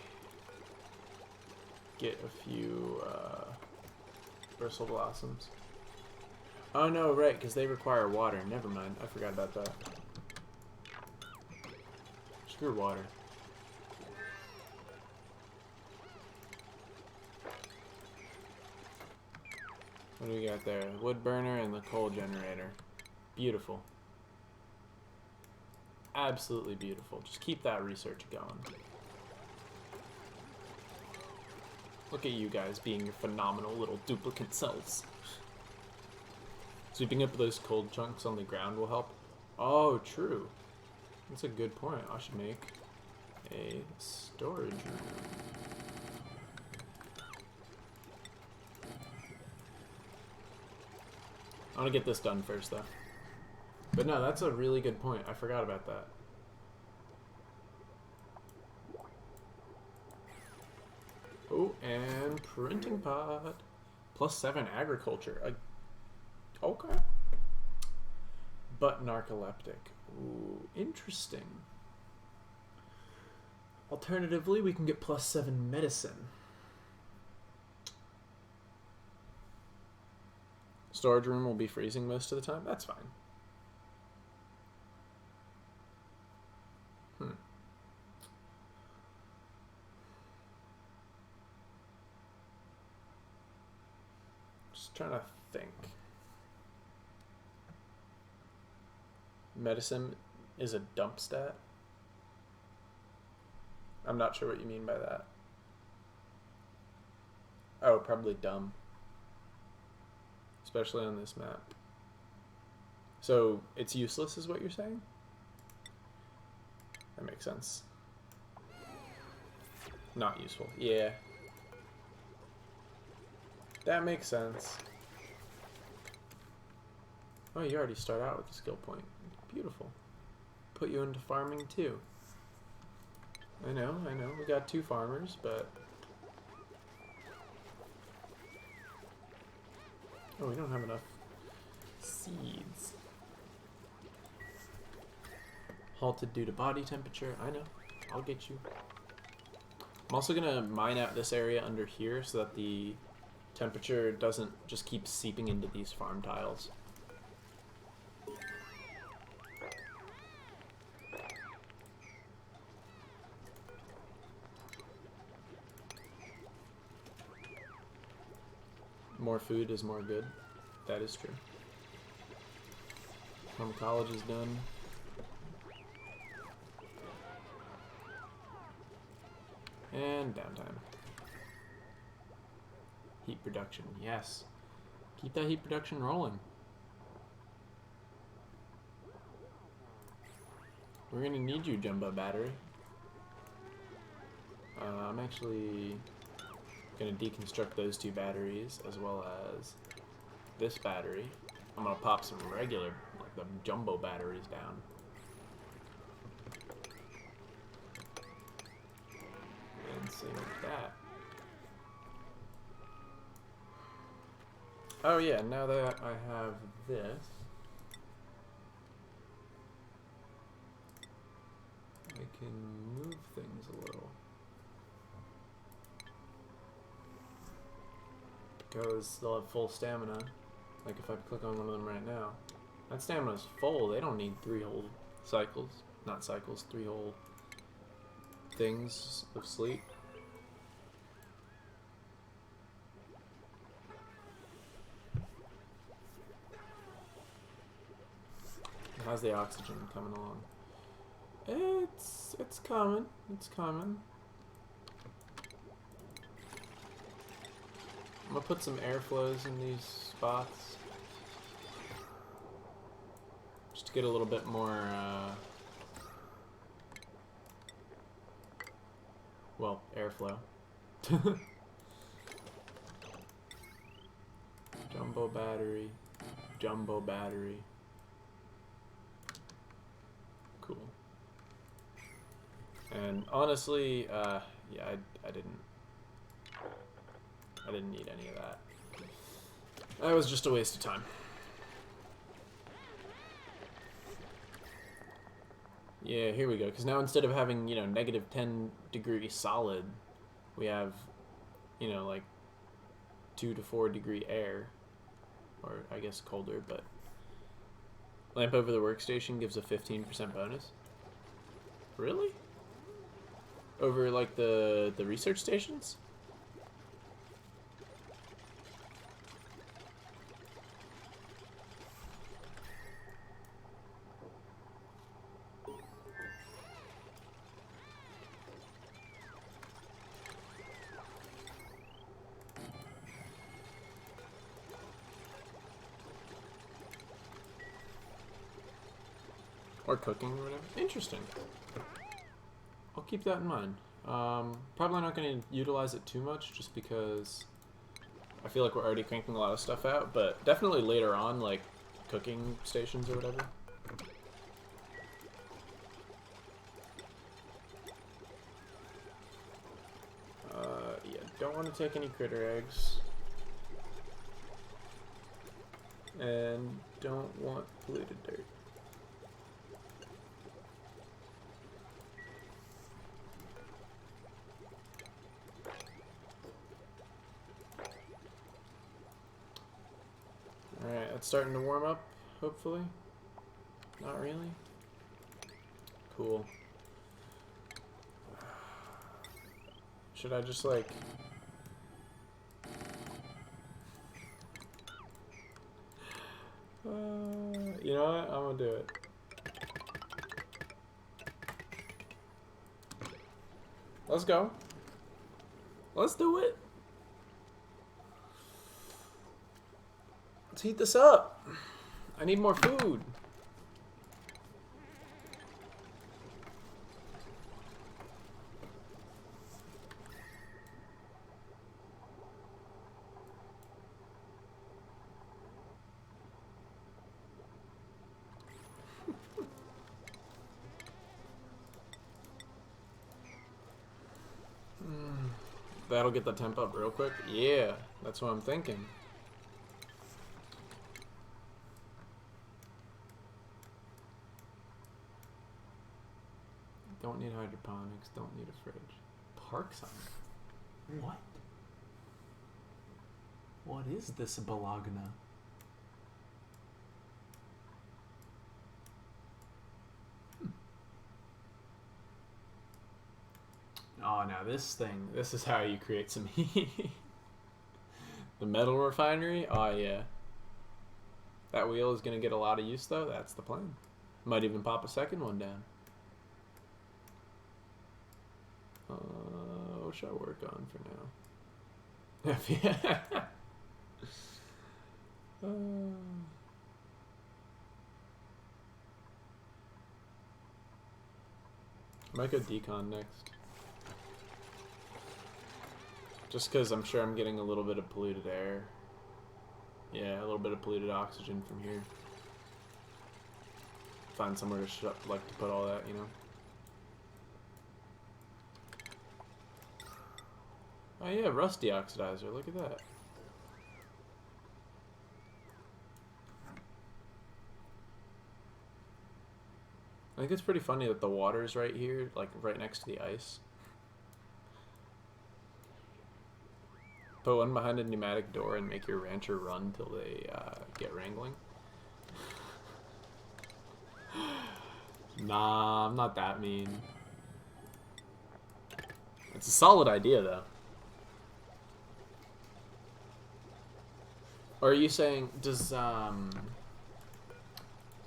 get a few bristle blossoms. Oh no, right, because they require water. Never mind, I forgot about that. Screw water. What do we got there? Wood burner and the coal generator. Beautiful. Absolutely beautiful. Just keep that research going. Look at you guys being your phenomenal little duplicate selves. Sweeping up those cold chunks on the ground will help. Oh, true. That's a good point. I should make a storage room. I want to get this done first, though. But no, that's a really good point. I forgot about that. Oh, and printing pod. +7 agriculture. Okay. But narcoleptic. Ooh, interesting. Alternatively, we can get +7 medicine. Storage room will be freezing most of the time. That's fine. Just trying to think. Medicine is a dump stat? I'm not sure what you mean by that. Oh, probably dumb. Especially on this map. So, it's useless is what you're saying? That makes sense. Not useful. Yeah. That makes sense. Oh, you already start out with a skill point. Beautiful. Put you into farming too. I know. We got 2 farmers, but... Oh, we don't have enough seeds. Halted due to body temperature. I know. I'll get you. I'm also going to mine out this area under here so that the temperature doesn't just keep seeping into these farm tiles. More food is more good. That is true. Pharmacology is done. And downtime. Heat production, yes. Keep that heat production rolling. We're gonna need you, Jumbo Battery. I'm actually gonna deconstruct those two batteries as well as this battery. I'm gonna pop some regular, like the jumbo batteries down. And same with that. Oh yeah, now that I have this, I can move things a little. Because they'll have full stamina. Like if I click on one of them right now, that stamina's full. They don't need 3 whole cycles. Not cycles, 3 whole things of sleep. How's the oxygen coming along? It's coming. It's coming. I'm gonna put some airflows in these spots just to get a little bit more well, airflow. Jumbo battery, jumbo battery. Cool. And honestly, yeah, I didn't need any of that. That was just a waste of time. Yeah, here we go. Because now instead of having, you know, -10-degree solid, we have, you know, like 2 to 4 degree air. Or I guess colder, but lamp over the workstation gives a 15% bonus. Really? Over like the research stations? Or cooking or whatever. Interesting. I'll keep that in mind. Probably not going to utilize it too much just because I feel like we're already cranking a lot of stuff out, but definitely later on, like cooking stations or whatever. Yeah, don't want to take any critter eggs. And don't want polluted dirt. Alright, it's starting to warm up, hopefully. Not really. Cool. Should I just like... you know what? I'm gonna do it. Let's go. Let's do it. Let's heat this up. I need more food. That'll get the temp up real quick. Yeah, that's what I'm thinking. Don't need hydroponics, don't need a fridge. Park sign? What? What is this Bologna? Oh, now this is how you create some heat. The metal refinery? Oh, yeah. That wheel is going to get a lot of use, though. That's the plan. Might even pop a second one down. What should I work on for now? Yeah. Might go decon next. Just because I'm sure I'm getting a little bit of polluted air. Yeah, a little bit of polluted oxygen from here. Find somewhere to like to put all that, you know. Oh yeah, rust deoxidizer. Look at that. I think it's pretty funny that the water's right here, like right next to the ice. Put one behind a pneumatic door and make your rancher run till they get wrangling. Nah, I'm not that mean. It's a solid idea, though. Or are you saying, does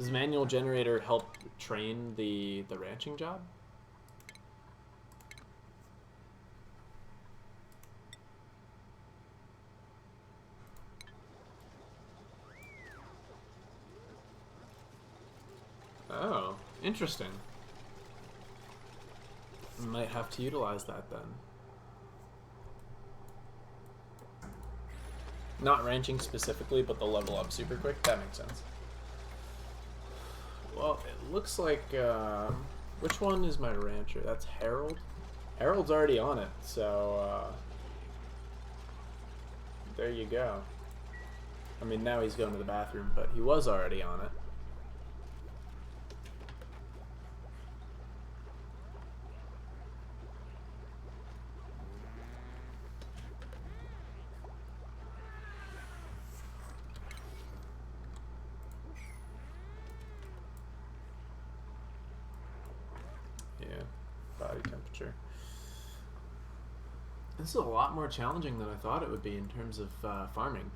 manual generator help train the ranching job? Oh, interesting. Might have to utilize that then. Not ranching specifically, but the level up super quick. That makes sense. Well, it looks like, which one is my rancher? That's Harold? Harold's already on it, so, there you go. I mean, now he's going to the bathroom, but he was already on it. Body temperature. This is a lot more challenging than I thought it would be in terms of farming.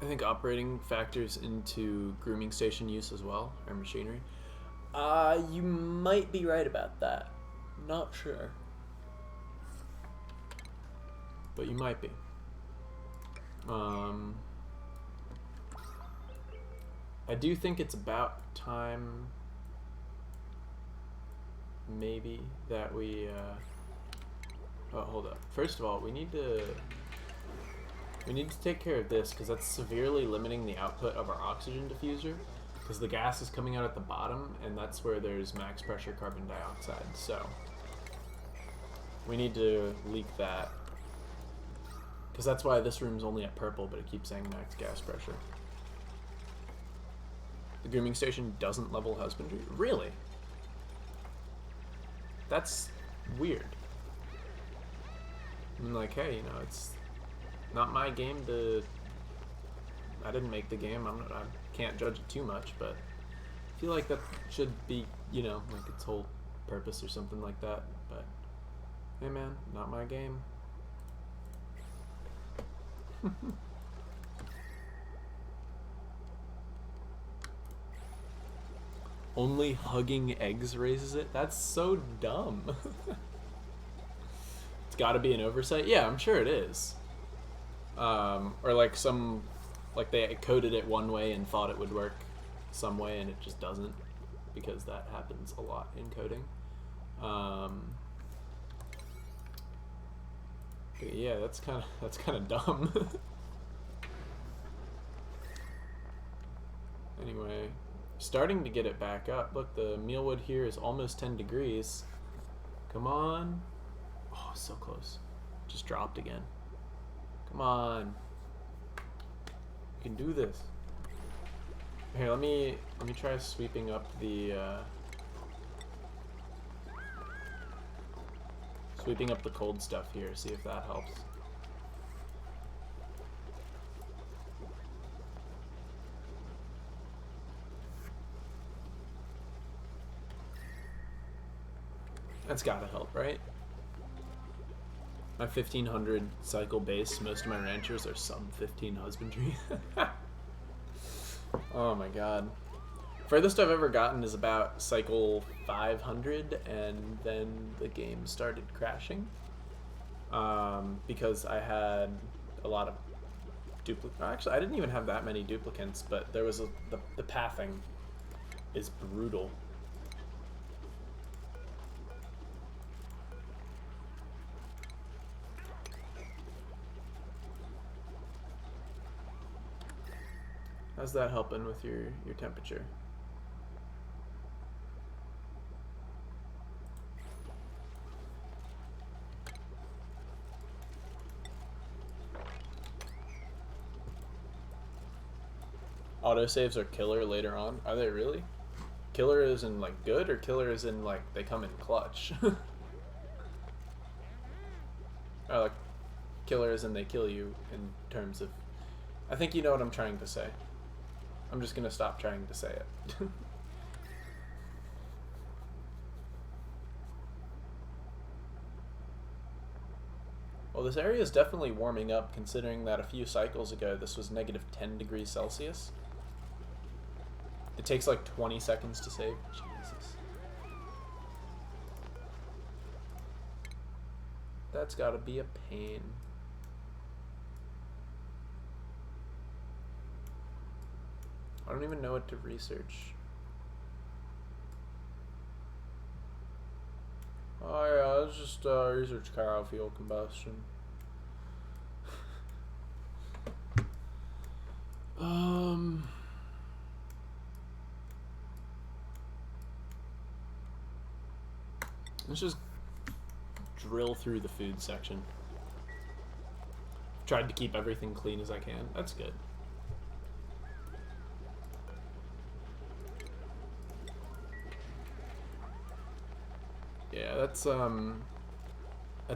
I think operating factors into grooming station use as well, or machinery. You might be right about that. Not sure. But you might be. I do think it's about time, maybe, that we, oh, hold up. First of all, we need to take care of this, because that's severely limiting the output of our oxygen diffuser, because the gas is coming out at the bottom, and that's where there's max pressure carbon dioxide, so we need to leak that, because that's why this room's only at purple, but it keeps saying max gas pressure. The grooming station doesn't level husbandry? Really? That's weird. I mean, like, hey, you know, it's not my game to... I didn't make the game. I can't judge it too much, but I feel like that should be, you know, like its whole purpose or something like that. But, hey man, not my game. Only hugging eggs raises it? That's so dumb. It's gotta be an oversight? Yeah, I'm sure it is. Or like like they coded it one way and thought it would work some way and it just doesn't, because that happens a lot in coding. But yeah, that's kind of dumb. Anyway. Starting to get it back up. Look, the mealwood here is almost 10 degrees. Come on. Oh, so close. Just dropped again. Come on. You can do this. Here, let me try sweeping up the cold stuff here, see if that helps. That's gotta help, right? My 1500 cycle base, most of my ranchers are sub 15 husbandry. Oh my god. Furthest I've ever gotten is about cycle 500, and then the game started crashing. Because I had a lot of Actually, I didn't even have that many duplicants, but there was the pathing is brutal. How's that helping with your temperature? Autosaves are killer later on. Are they really? Killer is in like good, or killer is in like they come in clutch? Or like killer is in they kill you in terms of... I think you know what I'm trying to say. I'm just gonna stop trying to say it. Well, this area is definitely warming up, considering that a few cycles ago this was negative 10 degrees Celsius. It takes like 20 seconds to save. Jesus. That's gotta be a pain. I don't even know what to research. Oh yeah, let's just research fuel combustion. Let's just drill through the food section. Tried to keep everything clean as I can. That's good. Yeah, that's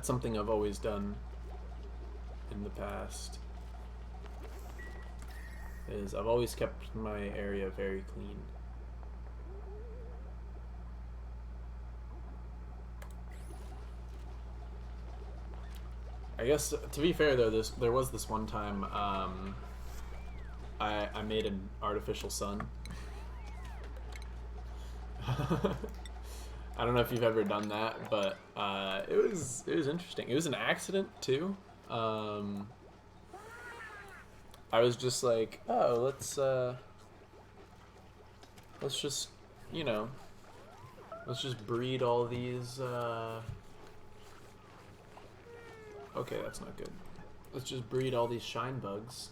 something I've always done in the past. Is I've always kept my area very clean. I guess to be fair though, there was this one time I made an artificial sun. I don't know if you've ever done that, but it was interesting. It was an accident too. I was just like, oh, let's just, you know, let's just breed all these. Okay, that's not good. Let's just breed all these shine bugs.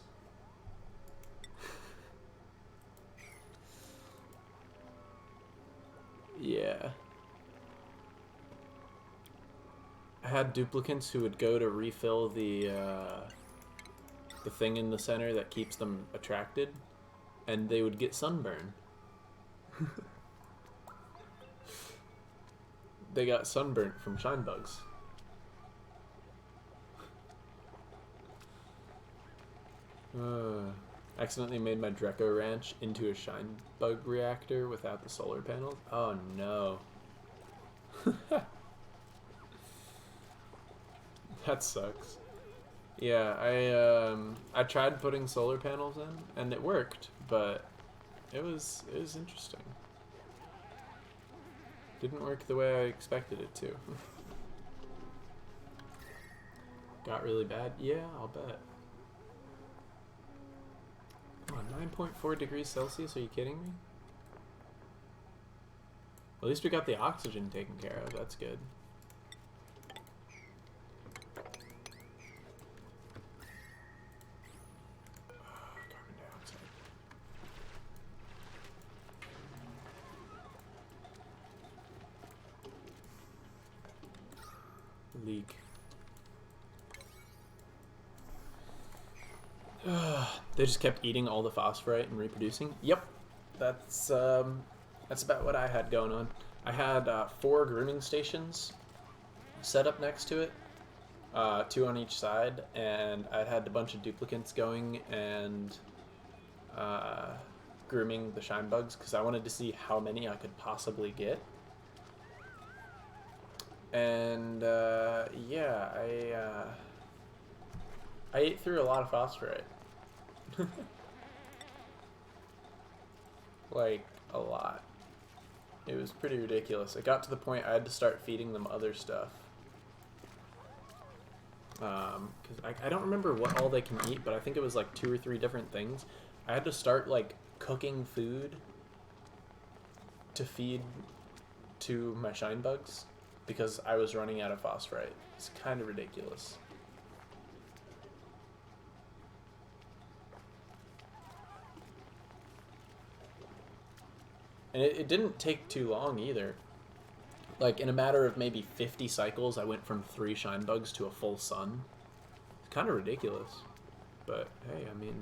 Yeah. I had duplicants who would go to refill the thing in the center that keeps them attracted, and they would get sunburn. They got sunburnt from shine bugs. Accidentally made my Dreco Ranch into a shine bug reactor without the solar panels. Oh no. That sucks. Yeah, I tried putting solar panels in and it worked, but it was interesting. Didn't work the way I expected it to. Got really bad? Yeah, I'll bet. Come on, 9.4 degrees Celsius? Are you kidding me? At least we got the oxygen taken care of. That's good. Carbon dioxide. Leak. They just kept eating all the phosphorite and reproducing. Yep, that's about what I had going on. I had 4 grooming stations set up next to it, 2 on each side, and I'd had a bunch of duplicants going and grooming the shine bugs because I wanted to see how many I could possibly get. And yeah, I ate through a lot of phosphorite. Like, a lot. It was pretty ridiculous. It got to the point I had to start feeding them other stuff. Because I don't remember what all they can eat, but I think it was like 2 or 3 different things. I had to start like cooking food to feed to my shine bugs because I was running out of phosphorite. It's kind of ridiculous. And it didn't take too long either. Like, in a matter of maybe 50 cycles, I went from 3 shine bugs to a full sun. It's kind of ridiculous. But, hey, I mean,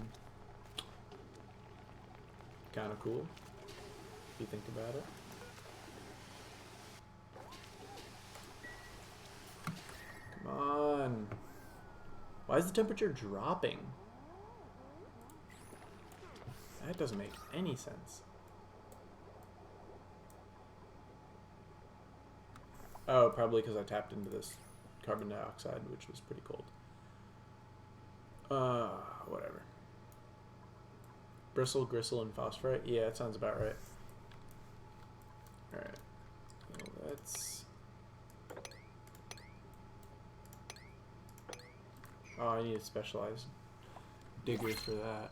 kind of cool, if you think about it. Come on. Why is the temperature dropping? That doesn't make any sense. Oh, probably because I tapped into this carbon dioxide, which was pretty cold. Whatever. Bristle, gristle, and phosphorite? Yeah, that sounds about right. Alright. Well, let's... Oh, I need specialized diggers for that.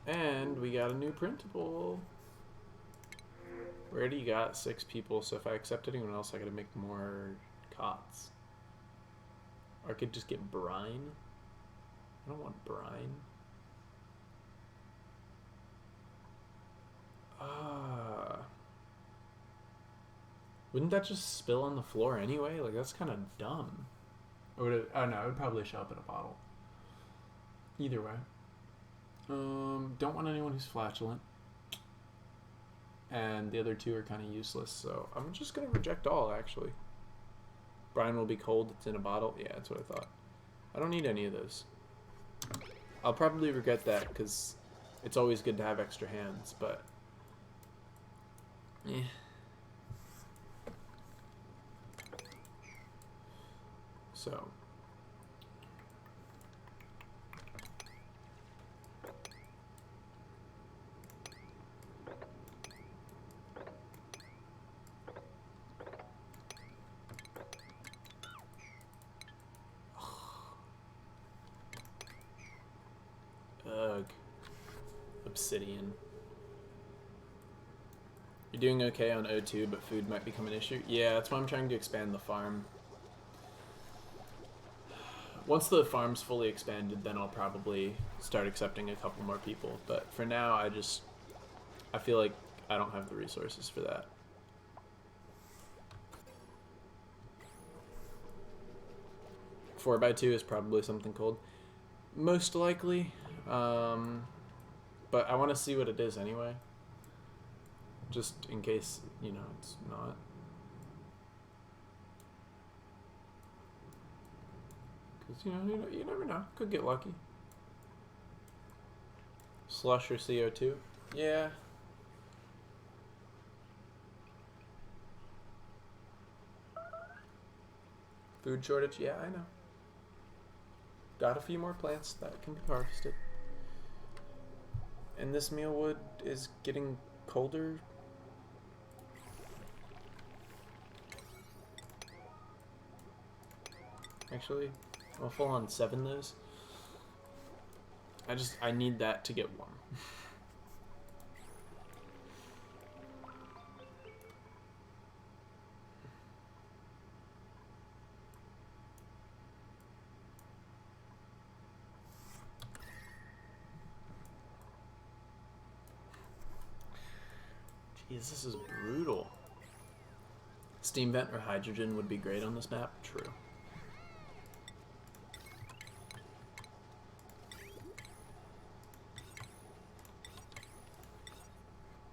And we got a new printable. We already got 6 people, so if I accept anyone else, I gotta make more cots. Or I could just get brine. I don't want brine. Wouldn't that just spill on the floor anyway? Like, that's kind of dumb. Or would it? Oh no, it would probably show up in a bottle. Either way. Don't want anyone who's flatulent. And the other 2 are kind of useless, so I'm just gonna reject all, actually. Brine will be cold, it's in a bottle. Yeah, that's what I thought. I don't need any of those. I'll probably regret that, because it's always good to have extra hands, but... yeah. So... ugh. Obsidian. You're doing okay on O2, but food might become an issue. Yeah, that's why I'm trying to expand the farm. Once the farm's fully expanded, then I'll probably start accepting a couple more people. But for now, I feel like I don't have the resources for that. Four by 2 is probably something cold. Most likely. But I want to see what it is anyway. Just in case, you know, it's not. Because, you never know. Could get lucky. Slush or CO2? Yeah. Food shortage? Yeah, I know. Got a few more plants that can be harvested. And this mealwood is getting colder. Actually, I'll full on 7 those. I need that to get warm. Jeez, this is brutal. Steam vent or hydrogen would be great on this map. True.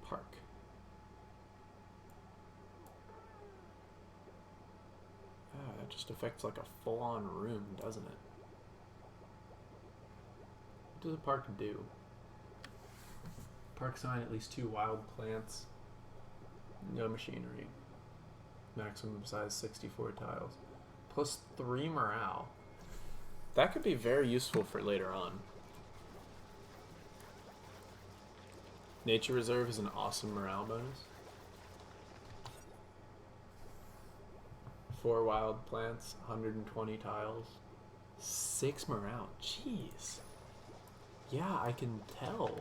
Park. Ah, that just affects like a full-on room, doesn't it? What does a park do? Park sign, at least 2 wild plants. No machinery. Maximum size 64 tiles. Plus 3 morale. That could be very useful for later on. Nature Reserve is an awesome morale bonus. 4 wild plants, 120 tiles, 6 morale. Jeez. Yeah, I can tell.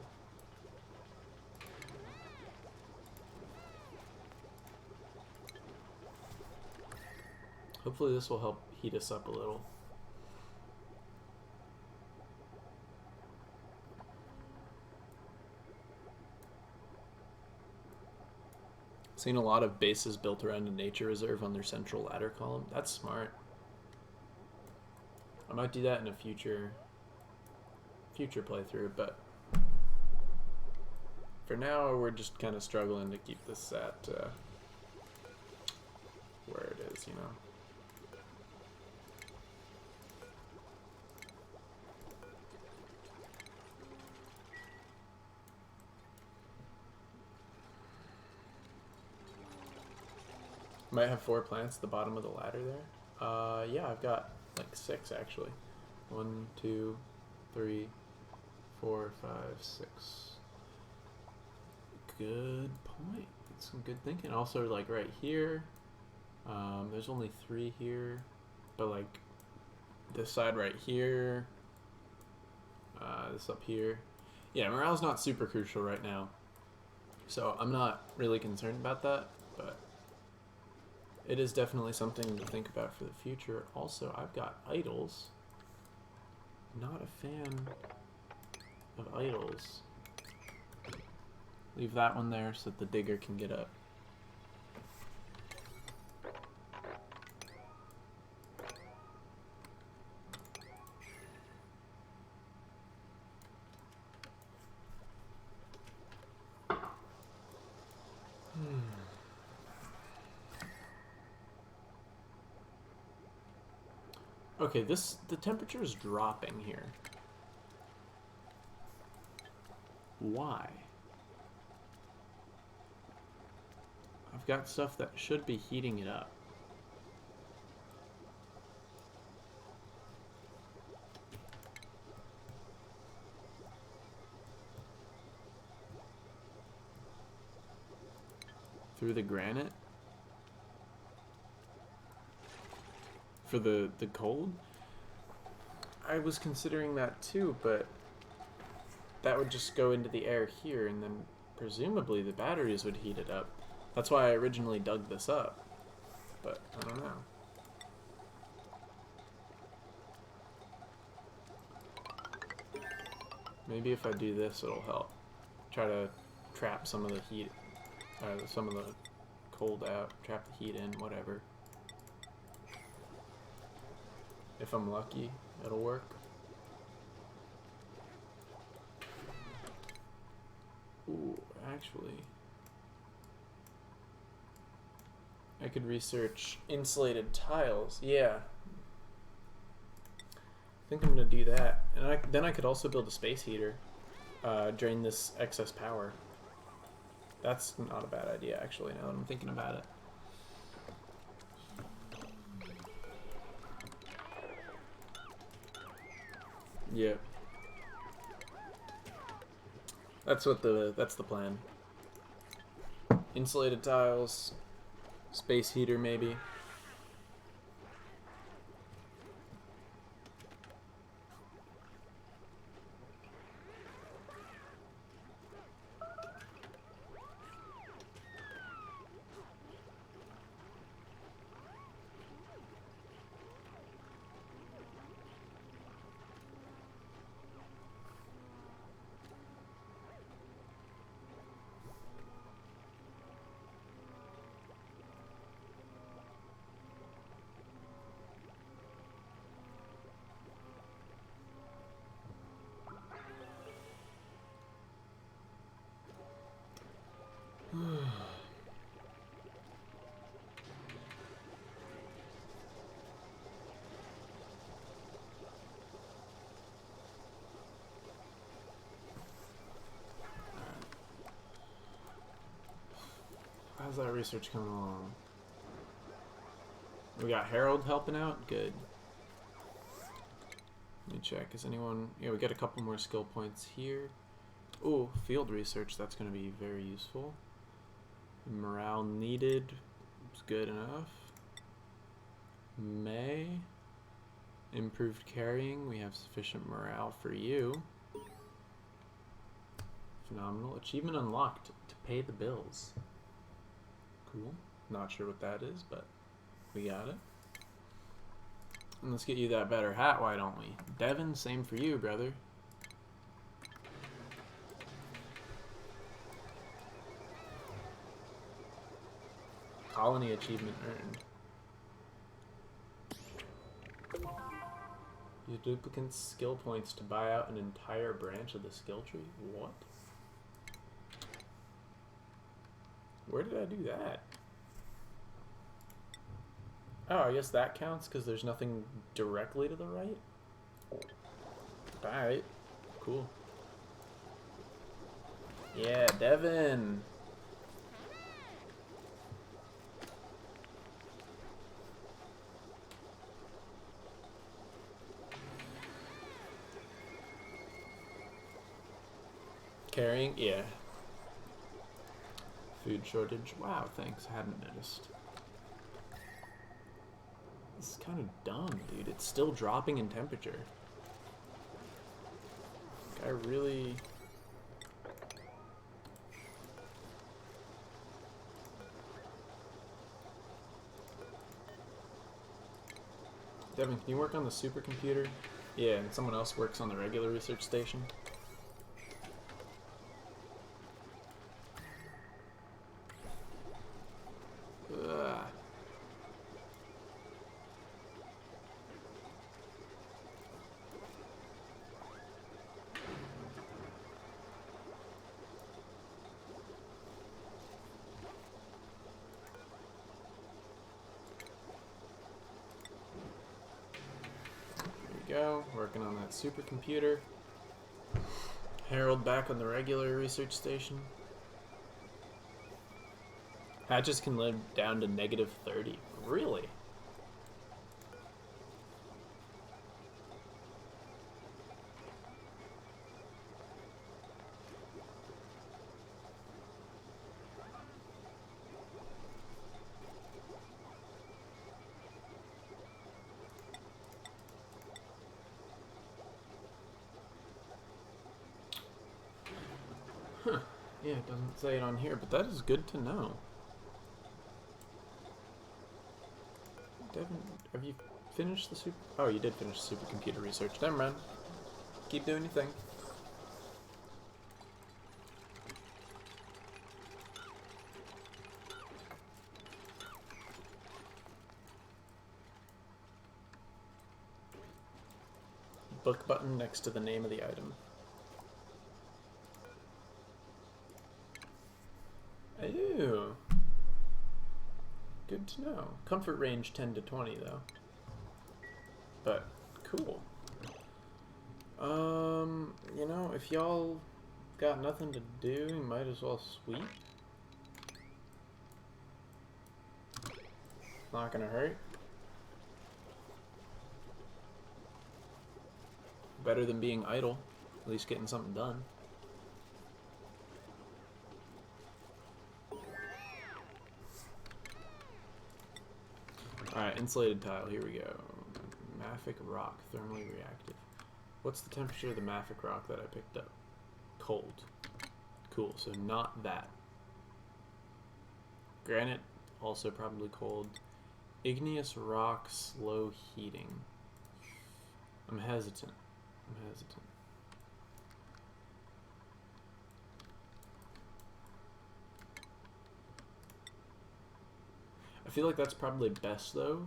Hopefully this will help heat us up a little. Seen a lot of bases built around a nature reserve on their central ladder column. That's smart. I might do that in a future playthrough, but for now we're just kind of struggling to keep this at where it is, you know. Might have 4 plants at the bottom of the ladder there. Yeah, I've got like 6 actually. 1, 2, 3, 4, 5, 6. Good point. Some good thinking. Also, like right here, there's only 3 here, but like this side right here, this up here. Yeah, morale's not super crucial right now, so I'm not really concerned about that, but it is definitely something to think about for the future. Also, I've got idols. Not a fan of idols. Leave that one there so that the digger can get up. Okay, the temperature is dropping here. Why? I've got stuff that should be heating it up. Through the granite? For the cold? I was considering that too, but that would just go into the air here, and then presumably the batteries would heat it up. That's why I originally dug this up, but I don't know. Maybe if I do this, it'll help. Try to trap some of the heat, some of the cold out, trap the heat in, whatever. If I'm lucky, it'll work. Ooh, actually, I could research insulated tiles. Yeah. I think I'm gonna do that. And then I could also build a space heater. Drain this excess power. That's not a bad idea, actually, now that I'm thinking about it. Yeah. That's the plan. Insulated tiles, space heater maybe. How's that research coming along? We got Harold helping out? Good. Let me check. Is anyone... Yeah, we got a couple more skill points here. Ooh, field research. That's going to be very useful. Morale needed. It's good enough. May. Improved carrying. We have sufficient morale for you. Phenomenal. Achievement unlocked to pay the bills. Cool. Not sure what that is, but we got it. And let's get you that better hat, why don't we? Devin, same for you, brother. Colony achievement earned. Use duplicate skill points to buy out an entire branch of the skill tree? What? Where did I do that? Oh, I guess that counts because there's nothing directly to the right? Alright. Cool. Yeah, Devin! Carrying? Yeah. Food shortage. Wow, thanks. I hadn't noticed. This is kind of dumb, dude. It's still dropping in temperature. Like, I really... Devin, can you work on the supercomputer? Yeah, and someone else works on the regular research station. Ugh. Go, working on that supercomputer. Harold back on the regular research station. Hatches can live down to -30. Really? Huh. Yeah, it doesn't say it on here, but that is good to know. Devin, have you finished the super... Oh, you did finish the supercomputer research. Never mind. Keep doing your thing. Book button next to the name of the item. Ew. Good to know. Comfort range 10 to 20 though. But cool. You know, if y'all got nothing to do, you might as well sweep. Not gonna hurt. Better than being idle. At least getting something done. Alright, insulated tile, here we go. Mafic rock, thermally reactive. What's the temperature of the mafic rock that I picked up? Cold. Cool, so not that. Granite, also probably cold. Igneous rock, slow heating. I'm hesitant. I feel like that's probably best though.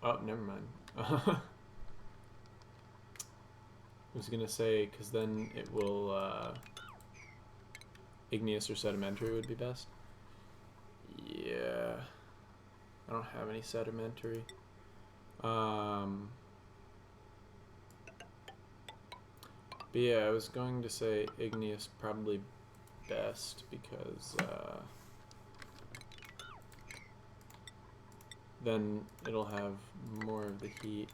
Oh, never mind. I was gonna say, because then it will, igneous or sedimentary would be best. Yeah. I don't have any sedimentary. But yeah, I was going to say igneous probably best because, then it'll have more of the heat.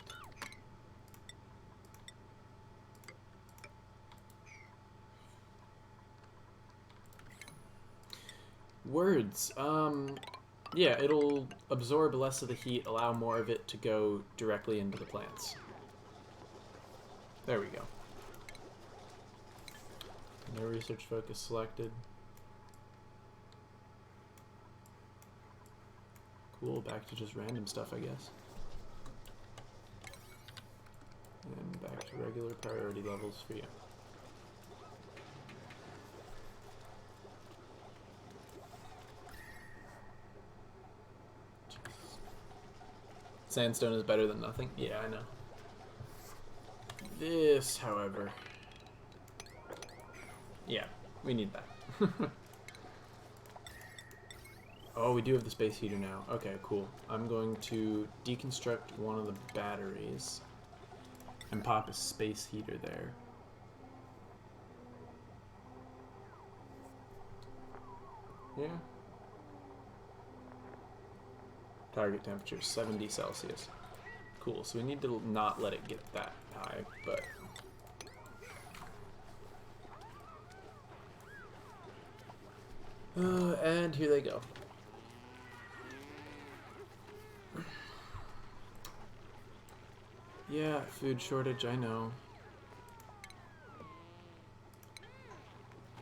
Words. Yeah, it'll absorb less of the heat, allow more of it to go directly into the plants. There we go. No research focus selected. Cool, back to just random stuff, I guess. And back to regular priority levels for you. Jeez. Sandstone is better than nothing? Yeah, I know. This, however... Yeah, we need that. Oh, we do have the space heater now. Okay, cool. I'm going to deconstruct one of the batteries and pop a space heater there. Yeah. Target temperature 70 Celsius. Cool, so we need to not let it get that high, but... and here they go. Yeah, food shortage, I know.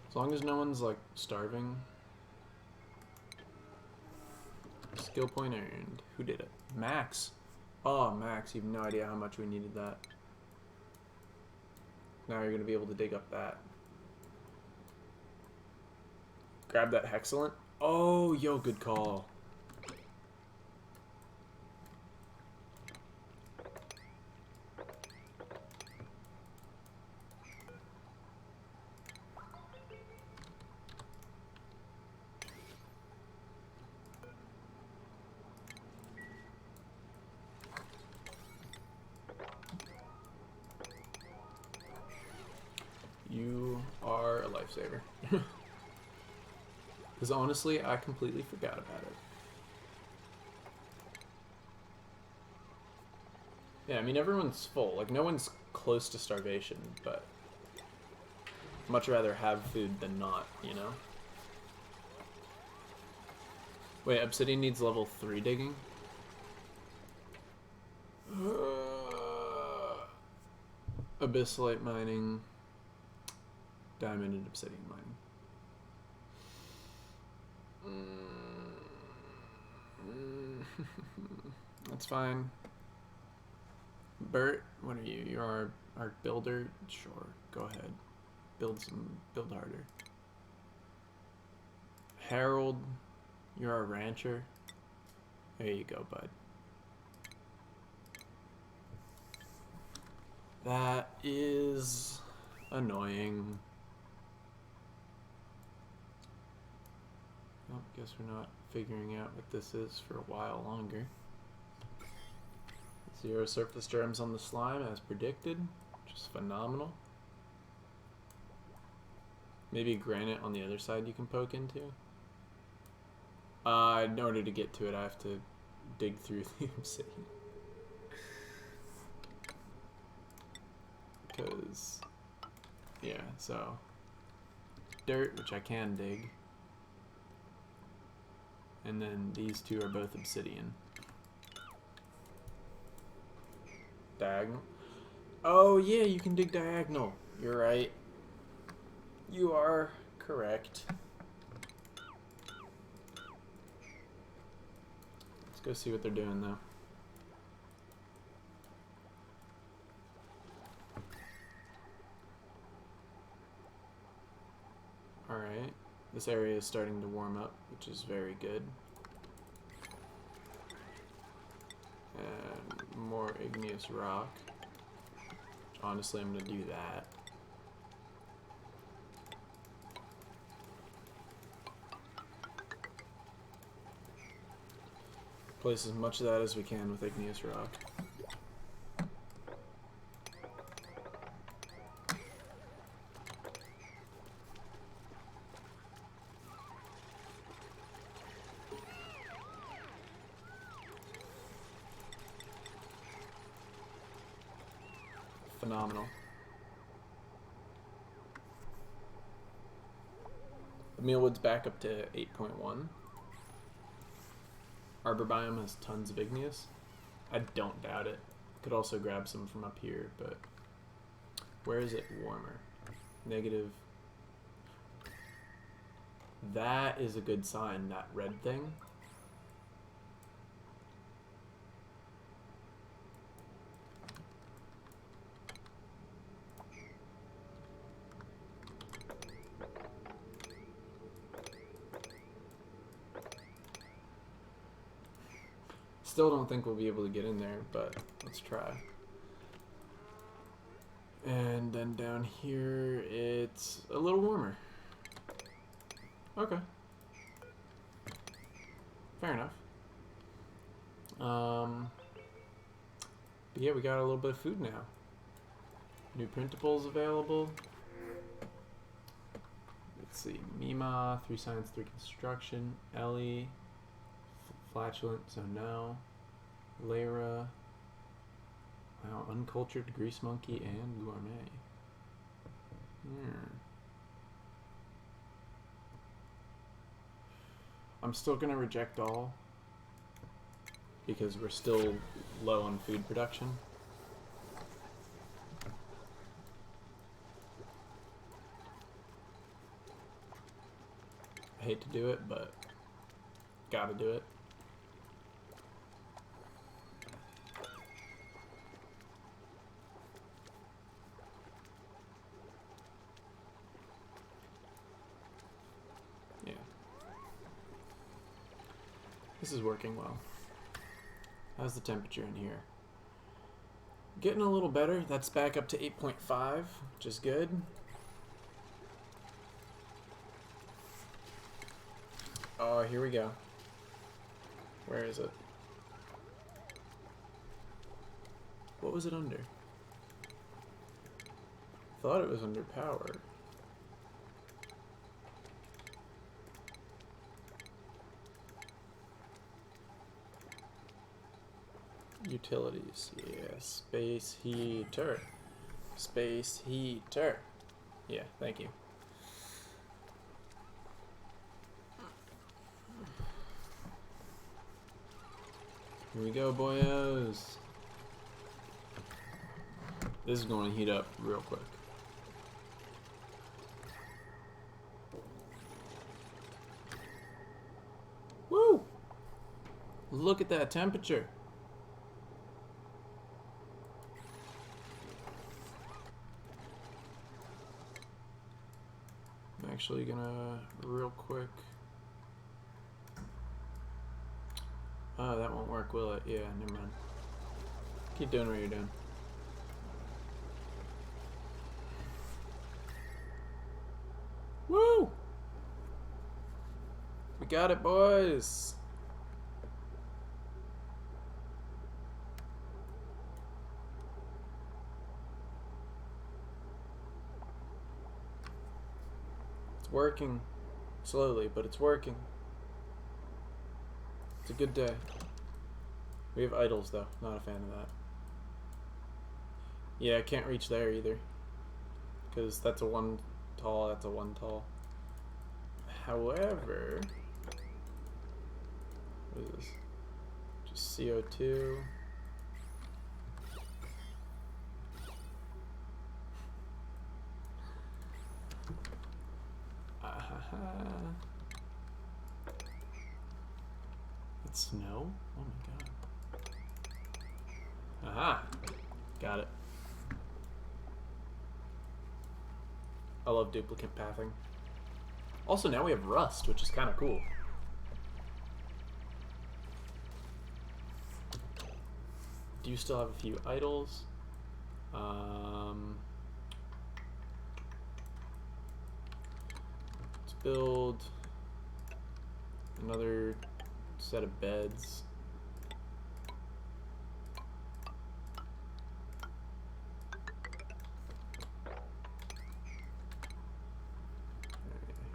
As long as no one's, like, starving. Skill point earned. Who did it? Max. Oh, Max, you have no idea how much we needed that. Now you're going to be able to dig up that. Grab that Hexcellent. Oh, yo, good call. You are a lifesaver. Because honestly, I completely forgot about it. Yeah, I mean, everyone's full. Like, no one's close to starvation, but much rather have food than not, you know? Wait, Obsidian needs level 3 digging? Abyssalite mining. Diamond and obsidian mining. That's fine. Bert, what are you? You're our builder? Sure, go ahead. Build harder. Harold, you're our rancher. There you go, bud. That is annoying. Well, guess we're not figuring out what this is for a while longer. 0 surface germs on the slime as predicted, which is phenomenal. Maybe granite on the other side you can poke into. In order to get to it, I have to dig through the obsidian. Because, yeah, so dirt, which I can dig. And then these two are both obsidian. Diagonal. Oh, yeah, you can dig diagonal. You're right. You are correct. Let's go see what they're doing, though. Alright. This area is starting to warm up, which is very good. And more igneous rock. Honestly, I'm going to do that. Place as much of that as we can with igneous rock. Phenomenal. The mealwood's back up to 8.1. Arbor biome has tons of igneous. I don't doubt it. Could also grab some from up here, but where is it warmer? Negative. That is a good sign, that red thing. Still don't think we'll be able to get in there, but let's try. And then down here, it's a little warmer. Okay. Fair enough. But yeah, we got a little bit of food now. New printables available. Let's see. Mima, 3 science, 3 construction. Ellie, flatulent, so no. Lyra. Wow, uncultured, grease monkey, and gourmet. I'm still gonna reject all because we're still low on food production. I hate to do it, but gotta do it. This is working well. How's the temperature in here? Getting a little better. That's back up to 8.5, which is good. Oh, here we go. Where is it? What was it under? Thought it was under power. Utilities, yeah, space heater. Space heater. Yeah, thank you. Here we go, boyos. This is going to heat up real quick. Woo! Look at that temperature. Actually gonna real quick. Oh, that won't work, will it? Yeah, never mind. Keep doing what you're doing. Woo! We got it, boys. Working slowly, but it's working. It's a good day. We have idols though, not a fan of that. Yeah, I can't reach there either, because that's a 1 tall, that's a 1 tall. However, what is this? Just CO2. It's snow? Oh my god. Aha! Got it. I love duplicate pathing. Also, now we have rust, which is kind of cool. Do you still have a few idols? Let's build another set of beds.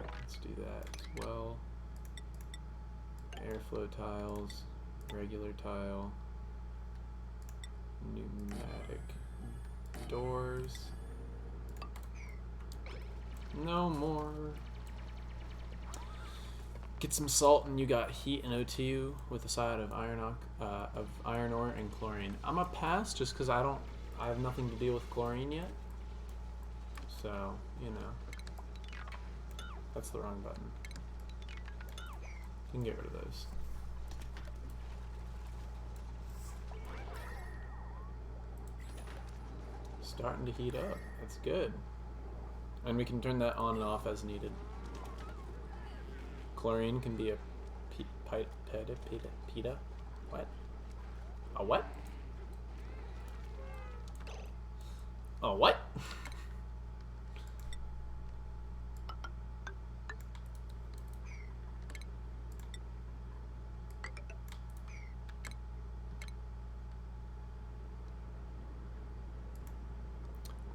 Let's do that as well. Airflow tiles, regular tile, pneumatic doors. No more. Get some salt, and you got heat and O2 with a side of iron ore and chlorine. I'm gonna pass just because I have nothing to deal with chlorine yet. So, you know, that's the wrong button. You can get rid of those. Starting to heat up. That's good. And we can turn that on and off as needed. Chlorine can be a pita? What? A what? A what?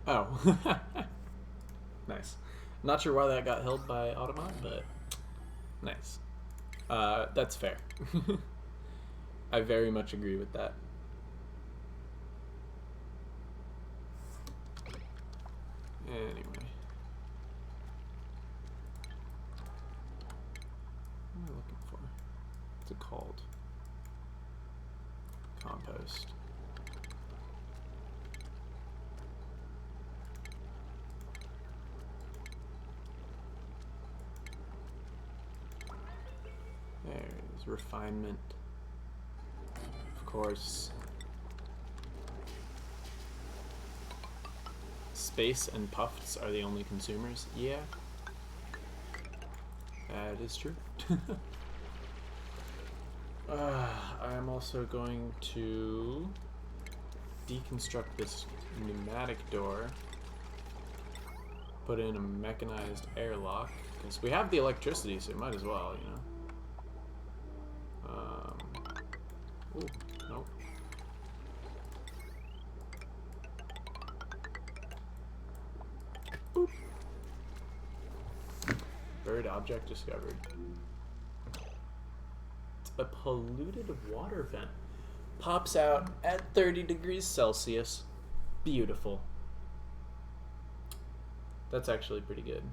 Oh. Nice. Not sure why that got held by Automod, but nice. That's fair. I very much agree with that. Anyway. What am I looking for? What's it called? Compost. There's refinement. Of course. Space and puffs are the only consumers. Yeah. That is true. I am also going to deconstruct this pneumatic door. Put in a mechanized airlock. Because we have the electricity, so we might as well, you know. Ooh, nope. Boop. Bird object discovered. It's a polluted water vent. Pops out at 30 degrees Celsius. Beautiful. That's actually pretty good.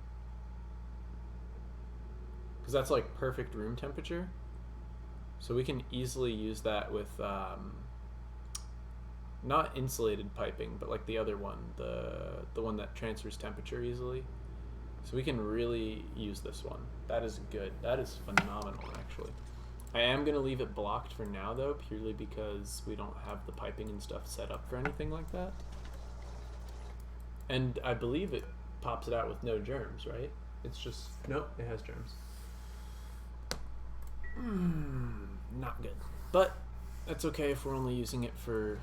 Because that's like perfect room temperature. So we can easily use that with not insulated piping, but like the other one, the one that transfers temperature easily. So we can really use this one. That is good. That is phenomenal, actually. I am going to leave it blocked for now, though, purely because we don't have the piping and stuff set up for anything like that. And I believe it pops it out with no germs, right? It's just... Nope, it has germs. Not good. But that's okay if we're only using it for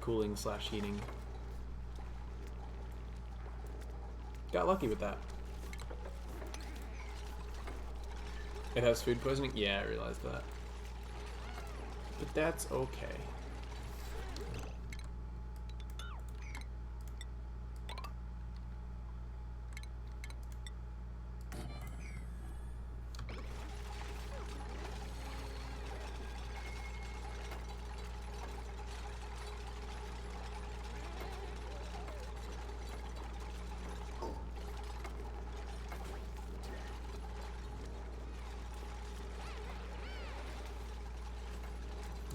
cooling / heating. Got lucky with that. It has food poisoning? Yeah, I realized that. But that's okay.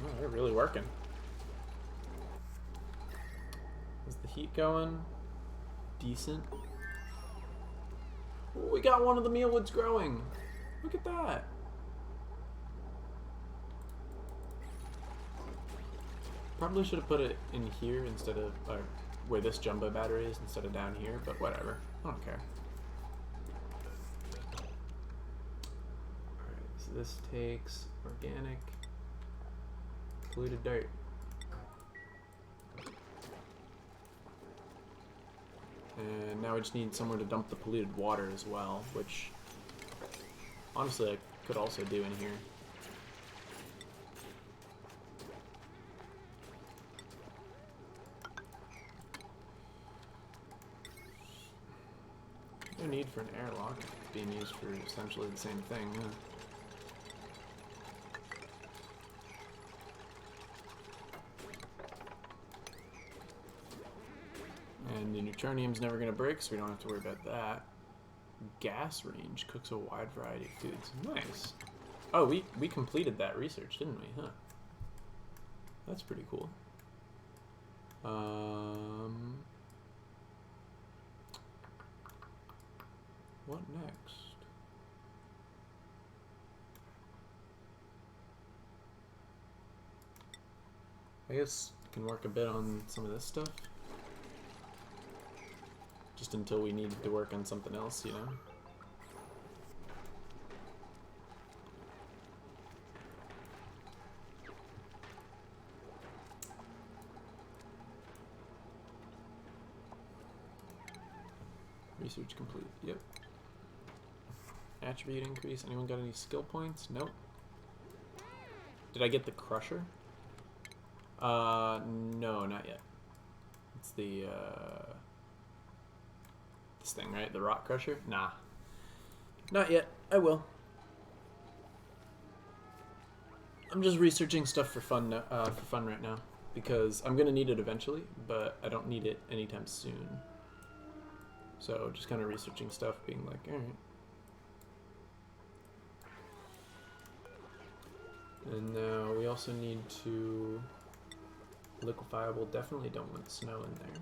Oh, they're really working. Is the heat going? Decent. Oh, we got one of the mealwoods growing. Look at that. Probably should have put it in here instead of, where this jumbo battery is instead of down here, but whatever. I don't care. Alright, so this takes organic. Polluted dirt. And now we just need somewhere to dump the polluted water as well, which honestly I could also do in here. No need for an airlock. It's being used for essentially the same thing, huh? And the neutronium's never going to break, so we don't have to worry about that. gas range. Cooks a wide variety of foods. Nice. Oh, we completed that research, didn't we? Huh. That's pretty cool. What next? I guess can work a bit on some of this stuff. Just until we need to work on something else, you know? Research complete. Yep. Attribute increase. Anyone got any skill points? Nope. Did I get the crusher? No, not yet. It's the, this thing, right? The rock crusher? Nah. Not yet. I will. I'm just researching stuff for fun, right now. Because I'm gonna need it eventually, but I don't need it anytime soon. So, just kind of researching stuff, being like, alright. And now we also need to... Liquefiable, definitely don't want snow in there.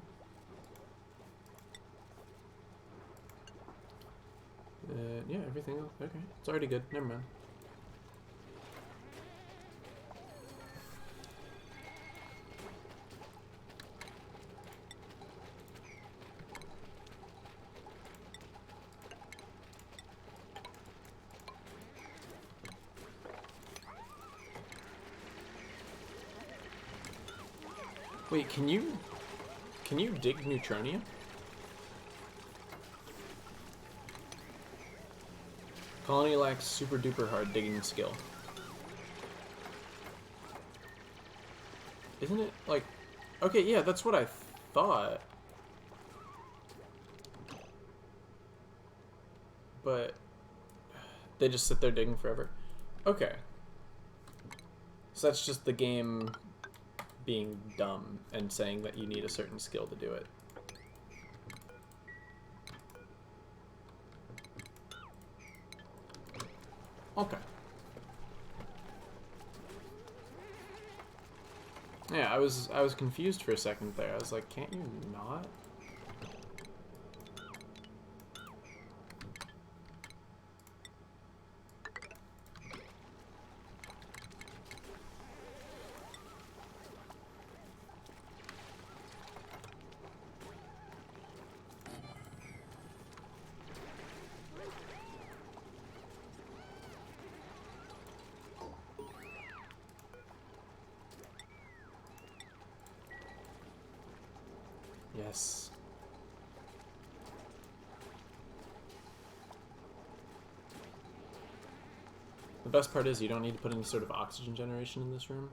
Yeah, everything else, okay. It's already good, never mind. Wait, can you dig Neutronia? Colony lacks super duper hard digging skill. Isn't it like... Okay, yeah, that's what I thought. But they just sit there digging forever. Okay. So that's just the game being dumb and saying that you need a certain skill to do it. Okay. Yeah, I was confused for a second there. I was like, can't you not? Yes. The best part is you don't need to put any sort of oxygen generation in this room,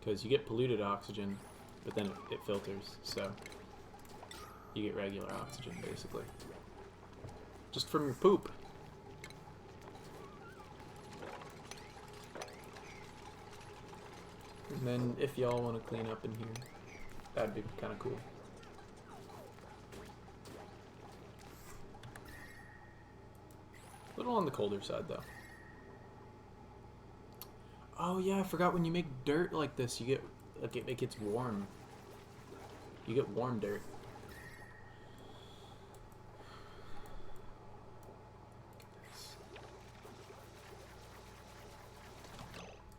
because you get polluted oxygen, but then it filters, so you get regular oxygen, basically. Just from your poop. And then if y'all want to clean up in here, that'd be kind of cool. A little on the colder side, though. Oh yeah, I forgot when you make dirt like this, you get, like, it gets warm. You get warm dirt.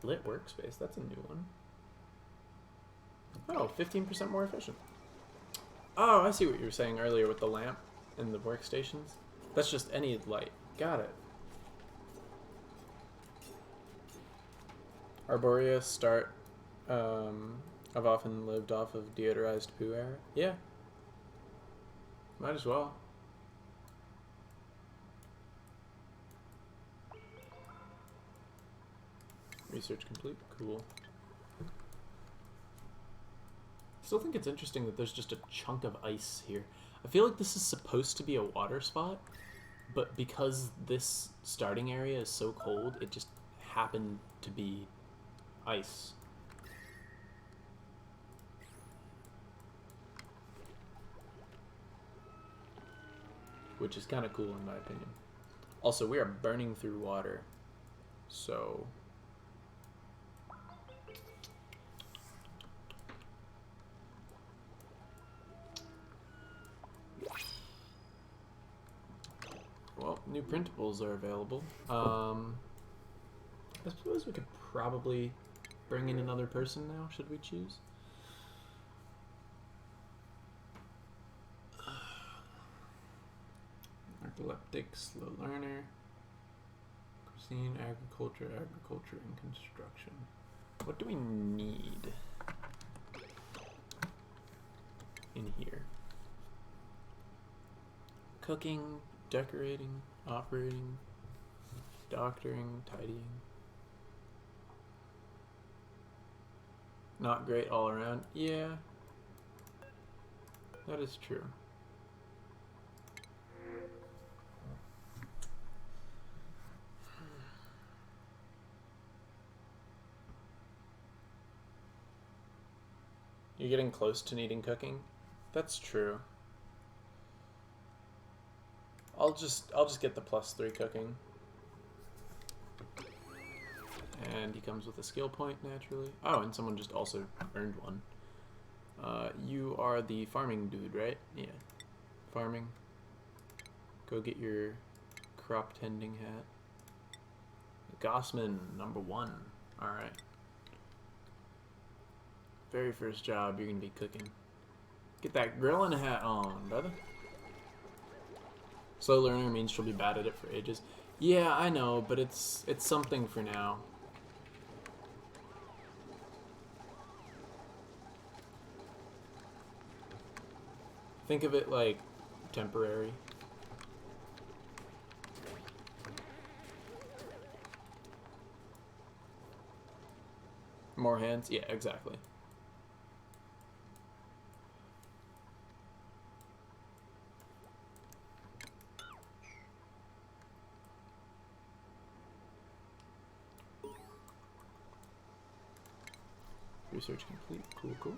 Lit workspace, that's a new one. Oh, 15% more efficient. Oh, I see what you were saying earlier with the lamp and the workstations. That's just any light. Got it. Arborea start. I've often lived off of deodorized poo air. Yeah. Might as well. Research complete. Cool. Still think it's interesting that there's just a chunk of ice here. I feel like this is supposed to be a water spot, but because this starting area is so cold, it just happened to be ice. Which is kind of cool in my opinion. Also, we are burning through water, so well, new printables are available. I suppose we could probably bring in another person now, should we choose? Epileptic, slow learner, cuisine, agriculture, and construction. What do we need in here? Cooking, decorating, operating, doctoring, tidying. Not great all around. Yeah, that is true. You're getting close to needing cooking? That's true. I'll just get the +3 cooking. And he comes with a skill point, naturally. Oh, and someone just also earned one. You are the farming dude, right? Yeah. Farming. Go get your crop tending hat. Gossman, #1. Alright. Very first job, you're gonna be cooking. Get that grilling hat on, brother. Slow learner means she'll be bad at it for ages. Yeah, I know, but it's something for now. Think of it like temporary. More hands? Yeah, exactly. Research complete. Cool, cool.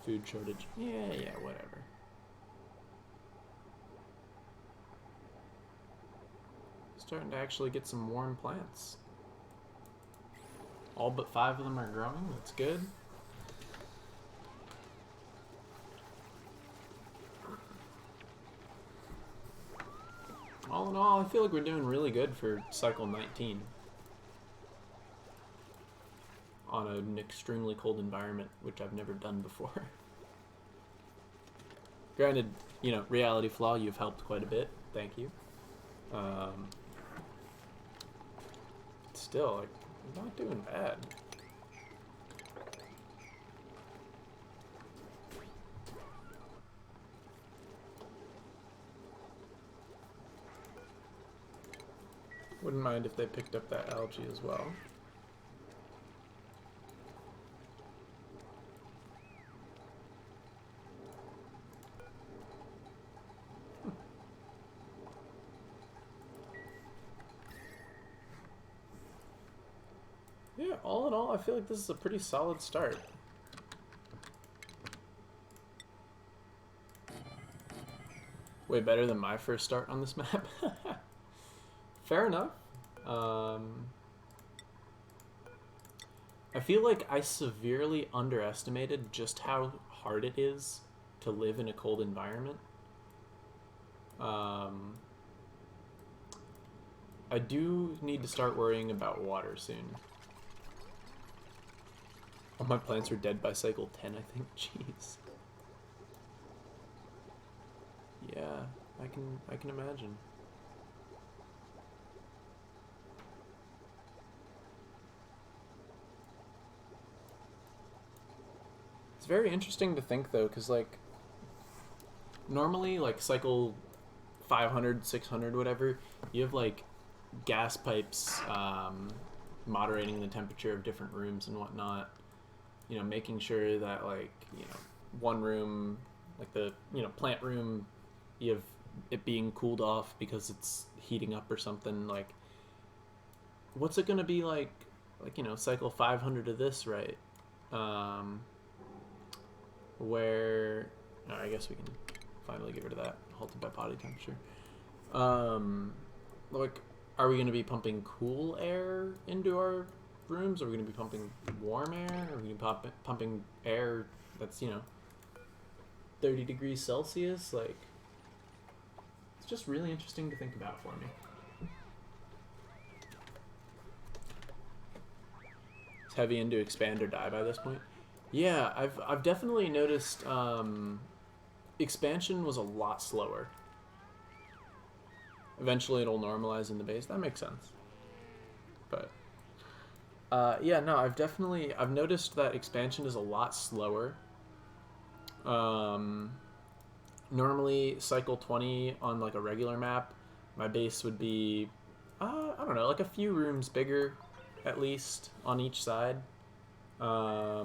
Food shortage. Yeah, whatever. Starting to actually get some warm plants. All but 5 of them are growing. That's good. All in all, I feel like we're doing really good for cycle 19. On an extremely cold environment, which I've never done before. Granted, you know, reality flaw, you've helped quite a bit. Thank you. Still, like, I'm not doing bad. Wouldn't mind if they picked up that algae as well. Yeah, all in all, I feel like this is a pretty solid start. Way better than my first start on this map. Fair enough. I feel like I severely underestimated just how hard it is to live in a cold environment. I do need to start worrying about water soon. All my plants are dead by cycle 10, I think. Jeez. Yeah, I can imagine. It's very interesting to think though, because like normally like cycle 500, 600, whatever, you have like gas pipes moderating the temperature of different rooms and whatnot. You know, making sure that like, you know, one room, like the, you know, plant room, you have it being cooled off because it's heating up or something. Like, what's it gonna be like, you know, cycle 500 of this, right? Where, oh, I guess we can finally get rid of that halted by body temperature. Um, like, are we going to be pumping cool air into our rooms? Are we going to be pumping warm air? Are we going to be pumping air that's, 30 degrees Celsius? Like, it's just really interesting to think about for me. It's heavy into expand or die by this point. Yeah, I've definitely noticed expansion was a lot slower. Eventually it'll normalize in the base. That makes sense. But yeah, no, I've noticed that expansion is a lot slower. Normally cycle 20 on like a regular map, my base would be I don't know, like a few rooms bigger at least on each side. I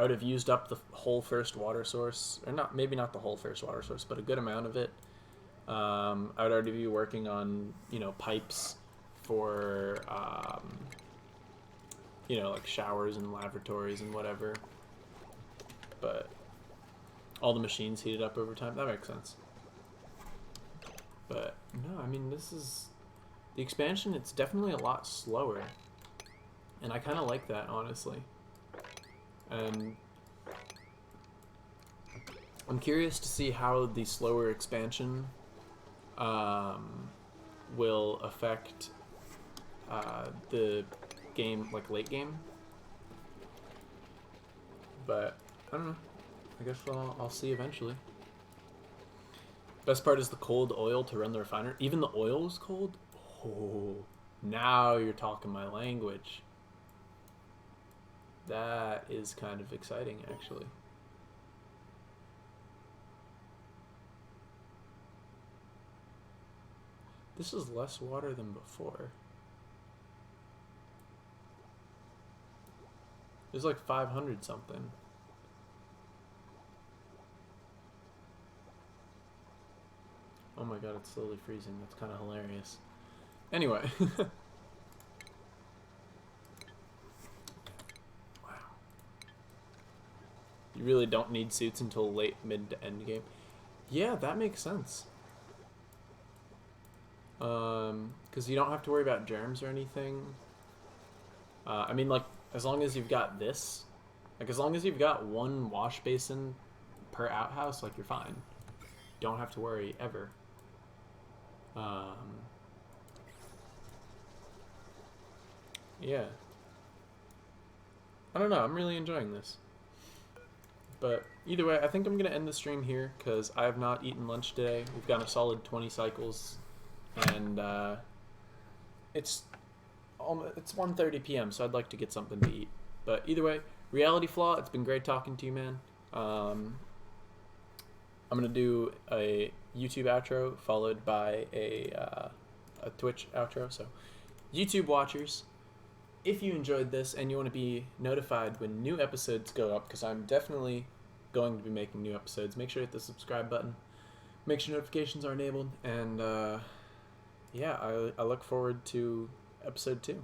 would have used up the whole first water source, or not, maybe not the whole first water source, but a good amount of it. I would already be working on, pipes for, like showers and lavatories and whatever. But all the machines heated up over time. That makes sense. But no, I mean, the expansion. It's definitely a lot slower, and I kind of like that, honestly. And I'm curious to see how the slower expansion will affect the game, like late game. But I don't know. I guess I'll see eventually. Best part is the cold oil to run the refiner. Even the oil is cold? Oh, now you're talking my language. That is kind of exciting, actually. This is less water than before. There's like 500 something. Oh my god, it's slowly freezing. That's kind of hilarious. Anyway. Wow. You really don't need suits until late, mid to end game. Yeah, that makes sense. Because you don't have to worry about germs or anything. I mean, like, as long as you've got this, like, as long as you've got one wash basin per outhouse, like, you're fine. Don't have to worry ever. Yeah. I don't know. I'm really enjoying this. But either way, I think I'm going to end the stream here because I have not eaten lunch today. We've got a solid 20 cycles, and it's 1:30 p.m., so I'd like to get something to eat. But either way, Reality Flaw, it's been great talking to you, man. I'm going to do a YouTube outro followed by a Twitch outro. So, YouTube watchers, if you enjoyed this and you want to be notified when new episodes go up, because I'm definitely going to be making new episodes, make sure to hit the subscribe button. Make sure notifications are enabled. And, yeah, I look forward to episode 2.